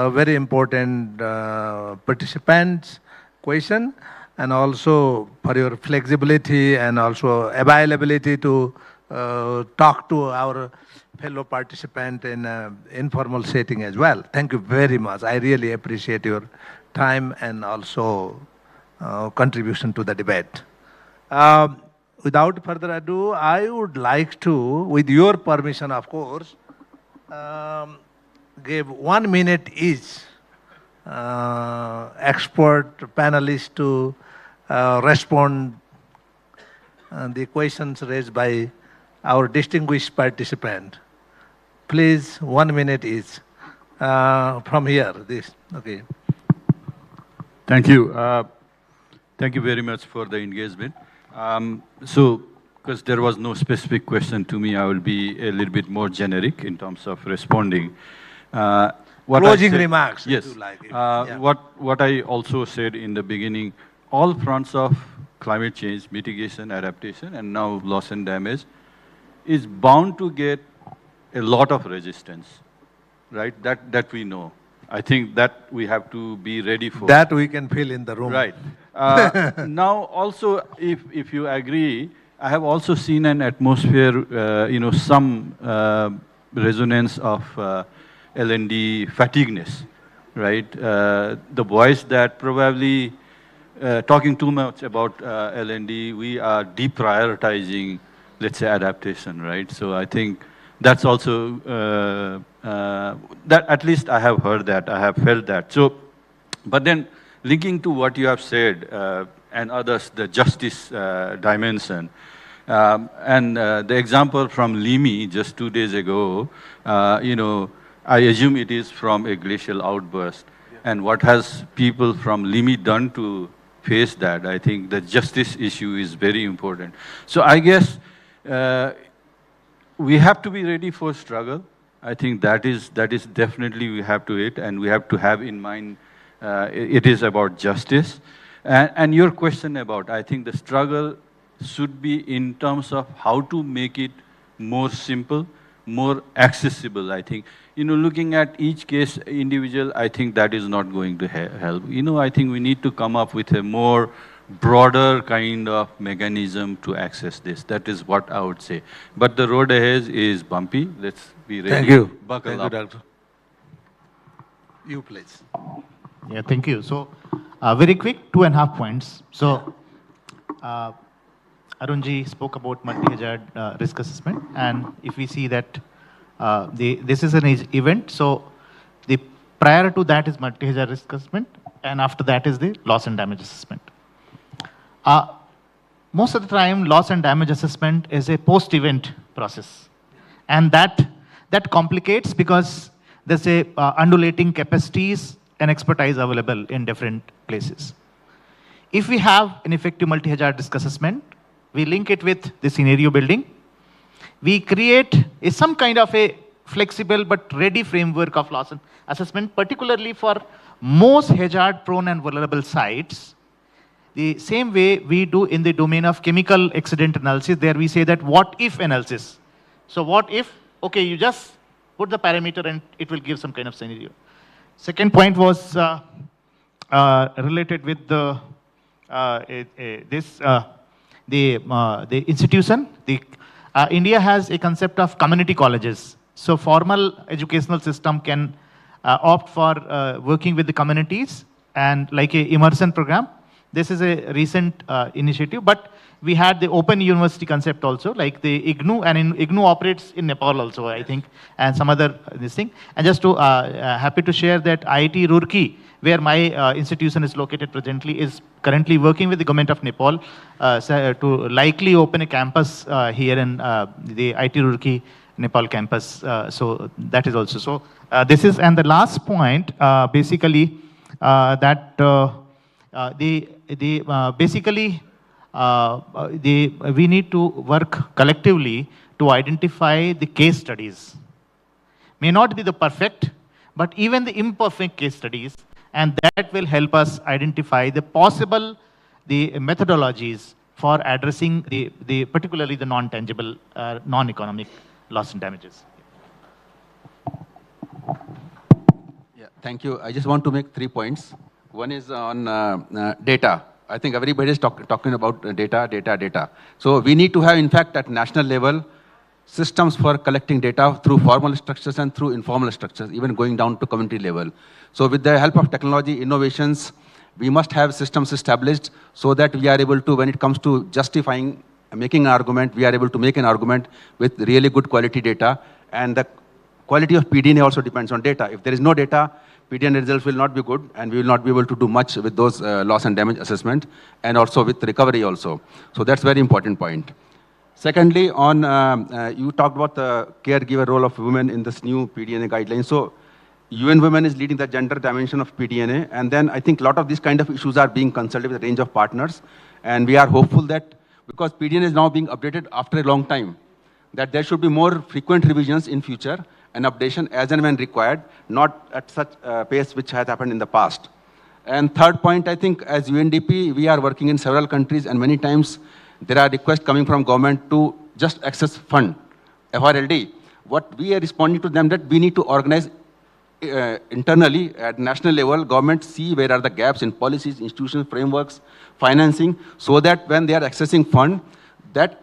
very important participants' question, and also for your flexibility and also availability to talk to our fellow participant in an informal setting as well. Thank you very much. I really appreciate your time and also contribution to the debate. Without further ado, I would like to, with your permission of course, give 1 minute each expert panelists to respond the questions raised by our distinguished participant. Please, 1 minute each. From here, this, okay. Thank you. Thank you very much for the engagement. So, because there was no specific question to me, I will be a little bit more generic in terms of responding. Closing remarks. Yes. If you like it. What I also said in the beginning, all fronts of climate change, mitigation, adaptation, and now loss and damage is bound to get a lot of resistance, right? That we know. I think that we have to be ready for. That we can feel in the room. Right. Now, also, if you agree, I have also seen an atmosphere, some resonance of L&D fatigueness, right? The voice that probably talking too much about L&D, we are deprioritizing, let's say, adaptation, right? So I think that's also, that at least I have heard that, I have felt that. So, but then linking to what you have said and others, the justice dimension, and the example from Limi just 2 days ago, I assume it is from a glacial outburst. Yeah. And what has people from Limi done to face that? I think the justice issue is very important. So I guess we have to be ready for struggle. I think that is definitely we have to it, and we have to have in mind it is about justice. And your question about, I think the struggle should be in terms of how to make it more simple, more accessible, I think. Looking at each case individual, I think that is not going to help. I think we need to come up with a more broader kind of mechanism to access this. That is what I would say. But the road ahead is bumpy. Let's be ready. Thank you. Buckle Thank up. you, Doctor. You, please. Yeah, thank you. So, very quick, 2.5 points. So, Arunji spoke about multi-hazard risk assessment, and if we see that this is an event, so the prior to that is multi-hazard risk assessment, and after that is the loss and damage assessment. Most of the time, loss and damage assessment is a post-event process, and that complicates because there's a undulating capacities and expertise available in different places. If we have an effective multi-hazard risk assessment, we link it with the scenario building. We create some kind of a flexible but ready framework of loss and assessment, particularly for most hazard-prone and vulnerable sites. The same way we do in the domain of chemical accident analysis, there we say that what-if analysis. So what if, okay, you just put the parameter and it will give some kind of scenario. Second point was related with the the institution. India has a concept of community colleges. So formal educational system can opt for working with the communities and like a immersion program. This is a recent initiative, but we had the open university concept also, like the IGNU, and IGNU operates in Nepal also, I think, and some other this thing. And just to happy to share that IIT Roorkee, where my institution is located presently, is currently working with the government of Nepal to likely open a campus here in the IIT Roorkee Nepal campus. So that is also. So this is, and the last point, basically, that the basically we need to work collectively to identify the case studies. May not be the perfect, but even the imperfect case studies, and that will help us identify the possible methodologies for addressing particularly the non-tangible, non-economic loss and damages. Yeah, thank you. I just want to make 3 points. One is on data. I think everybody is talking about data. So we need to have, in fact, at national level, systems for collecting data through formal structures and through informal structures, even going down to community level. So with the help of technology innovations, we must have systems established so that we are able to, when it comes to justifying, making an argument, we are able to make an argument with really good quality data. And the quality of PDNA also depends on data. If there is no data, PDNA results will not be good, and we will not be able to do much with those loss and damage assessment, and also with recovery also. So that's very important point. Secondly, on you talked about the caregiver role of women in this new PDNA guidelines. So UN Women is leading the gender dimension of PDNA, and then I think a lot of these kind of issues are being consulted with a range of partners, and we are hopeful that because PDNA is now being updated after a long time, that there should be more frequent revisions in future and updation as and when required, not at such pace which has happened in the past. And third point, I think as UNDP, we are working in several countries, and many times there are requests coming from government to just access fund, FRLD. What we are responding to them that we need to organize internally at national level, government see where are the gaps in policies, institutions, frameworks, financing, so that when they are accessing fund, that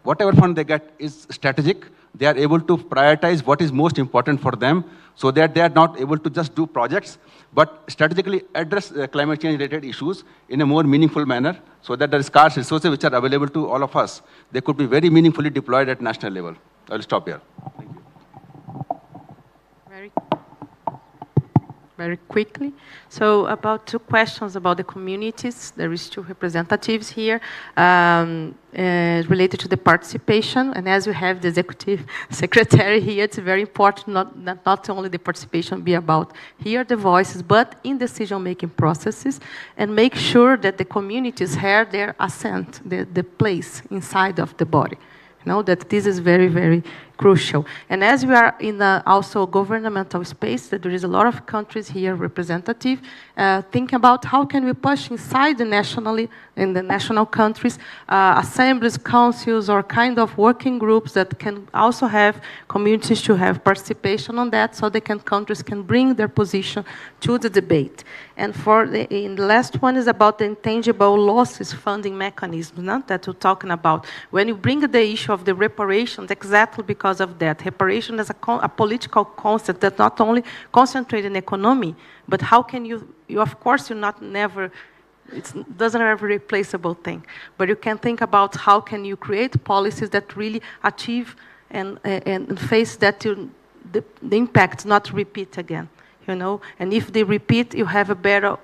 whatever fund they get is strategic. They are able to prioritize what is most important for them, so that they are not able to just do projects, but strategically address climate change related issues in a more meaningful manner, so that the scarce resources which are available to all of us, they could be very meaningfully deployed at national level. I will stop here. Thank you. Very quickly. So about 2 questions about the communities. There is 2 representatives here related to the participation. And as we have the executive secretary here, it's very important not only the participation be about hear the voices, but in decision-making processes, and make sure that the communities have their assent, the place inside of the body. You know, that this is very, very crucial. And as we are in also governmental space, that there is a lot of countries here representative, think about how can we push inside the nationally, in the national countries, assemblies, councils, or kind of working groups that can also have communities to have participation on that, so countries can bring their position to the debate. And the last one is about the intangible losses funding mechanism that we're talking about. When you bring the issue of the reparations, exactly because of that, reparation is a political concept that not only concentrates in economy, but how can you of course, you're not never, it doesn't have a replaceable thing, but you can think about how can you create policies that really achieve and face that the impact not repeat again. You know, and if they repeat, you have a better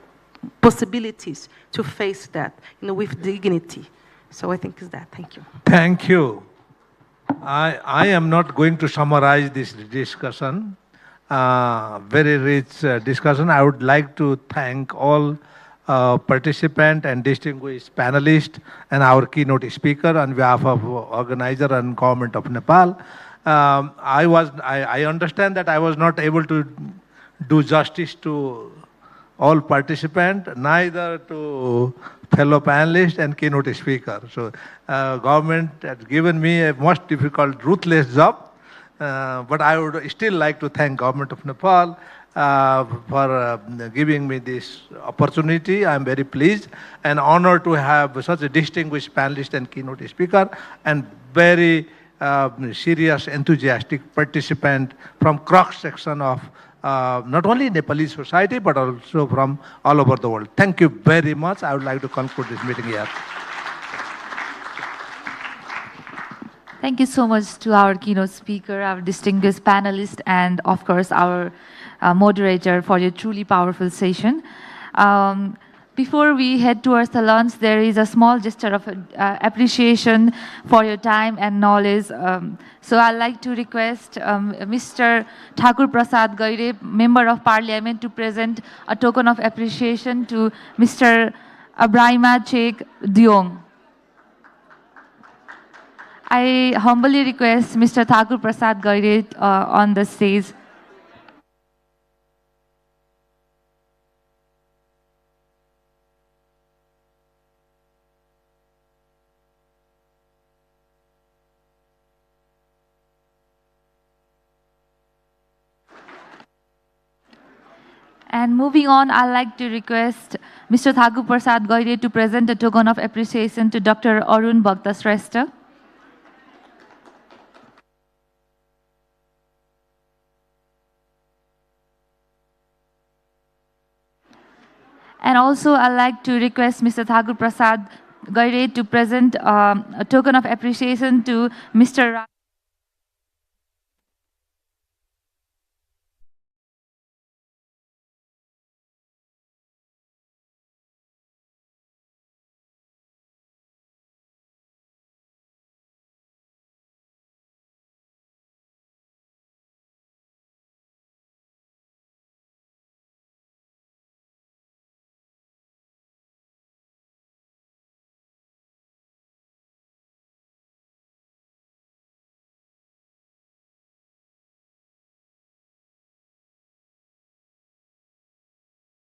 possibilities to face that, you know, with dignity. So I think it's that. Thank you. Thank you. I am not going to summarize this discussion. Very rich discussion. I would like to thank all participants and distinguished panelists and our keynote speaker on behalf of organizer and government of Nepal. I understand that I was not able to do justice to all participants, neither to fellow panelists and keynote speaker. So government has given me a most difficult, ruthless job, but I would still like to thank government of Nepal for giving me this opportunity. I am very pleased and honored to have such a distinguished panelist and keynote speaker, and very serious, enthusiastic participant from cross-section of not only Nepalese society, but also from all over the world. Thank you very much. I would like to conclude this meeting here. Thank you so much to our keynote speaker, our distinguished panelist, and of course our moderator for your truly powerful session. Before we head towards the lunch, there is a small gesture of appreciation for your time and knowledge. So I'd like to request Mr. Thakur Prasad Gaire, Member of Parliament, to present a token of appreciation to Mr. Abraima Chek Diong. I humbly request Mr. Thakur Prasad Gaire on the stage. And moving on, I'd like to request Mr. Thakur Prasad Gaire to present a token of appreciation to Dr. Arun Bhakta Shrestha. And also, I'd like to request Mr. Thakur Prasad Gaire to present a token of appreciation to Mr.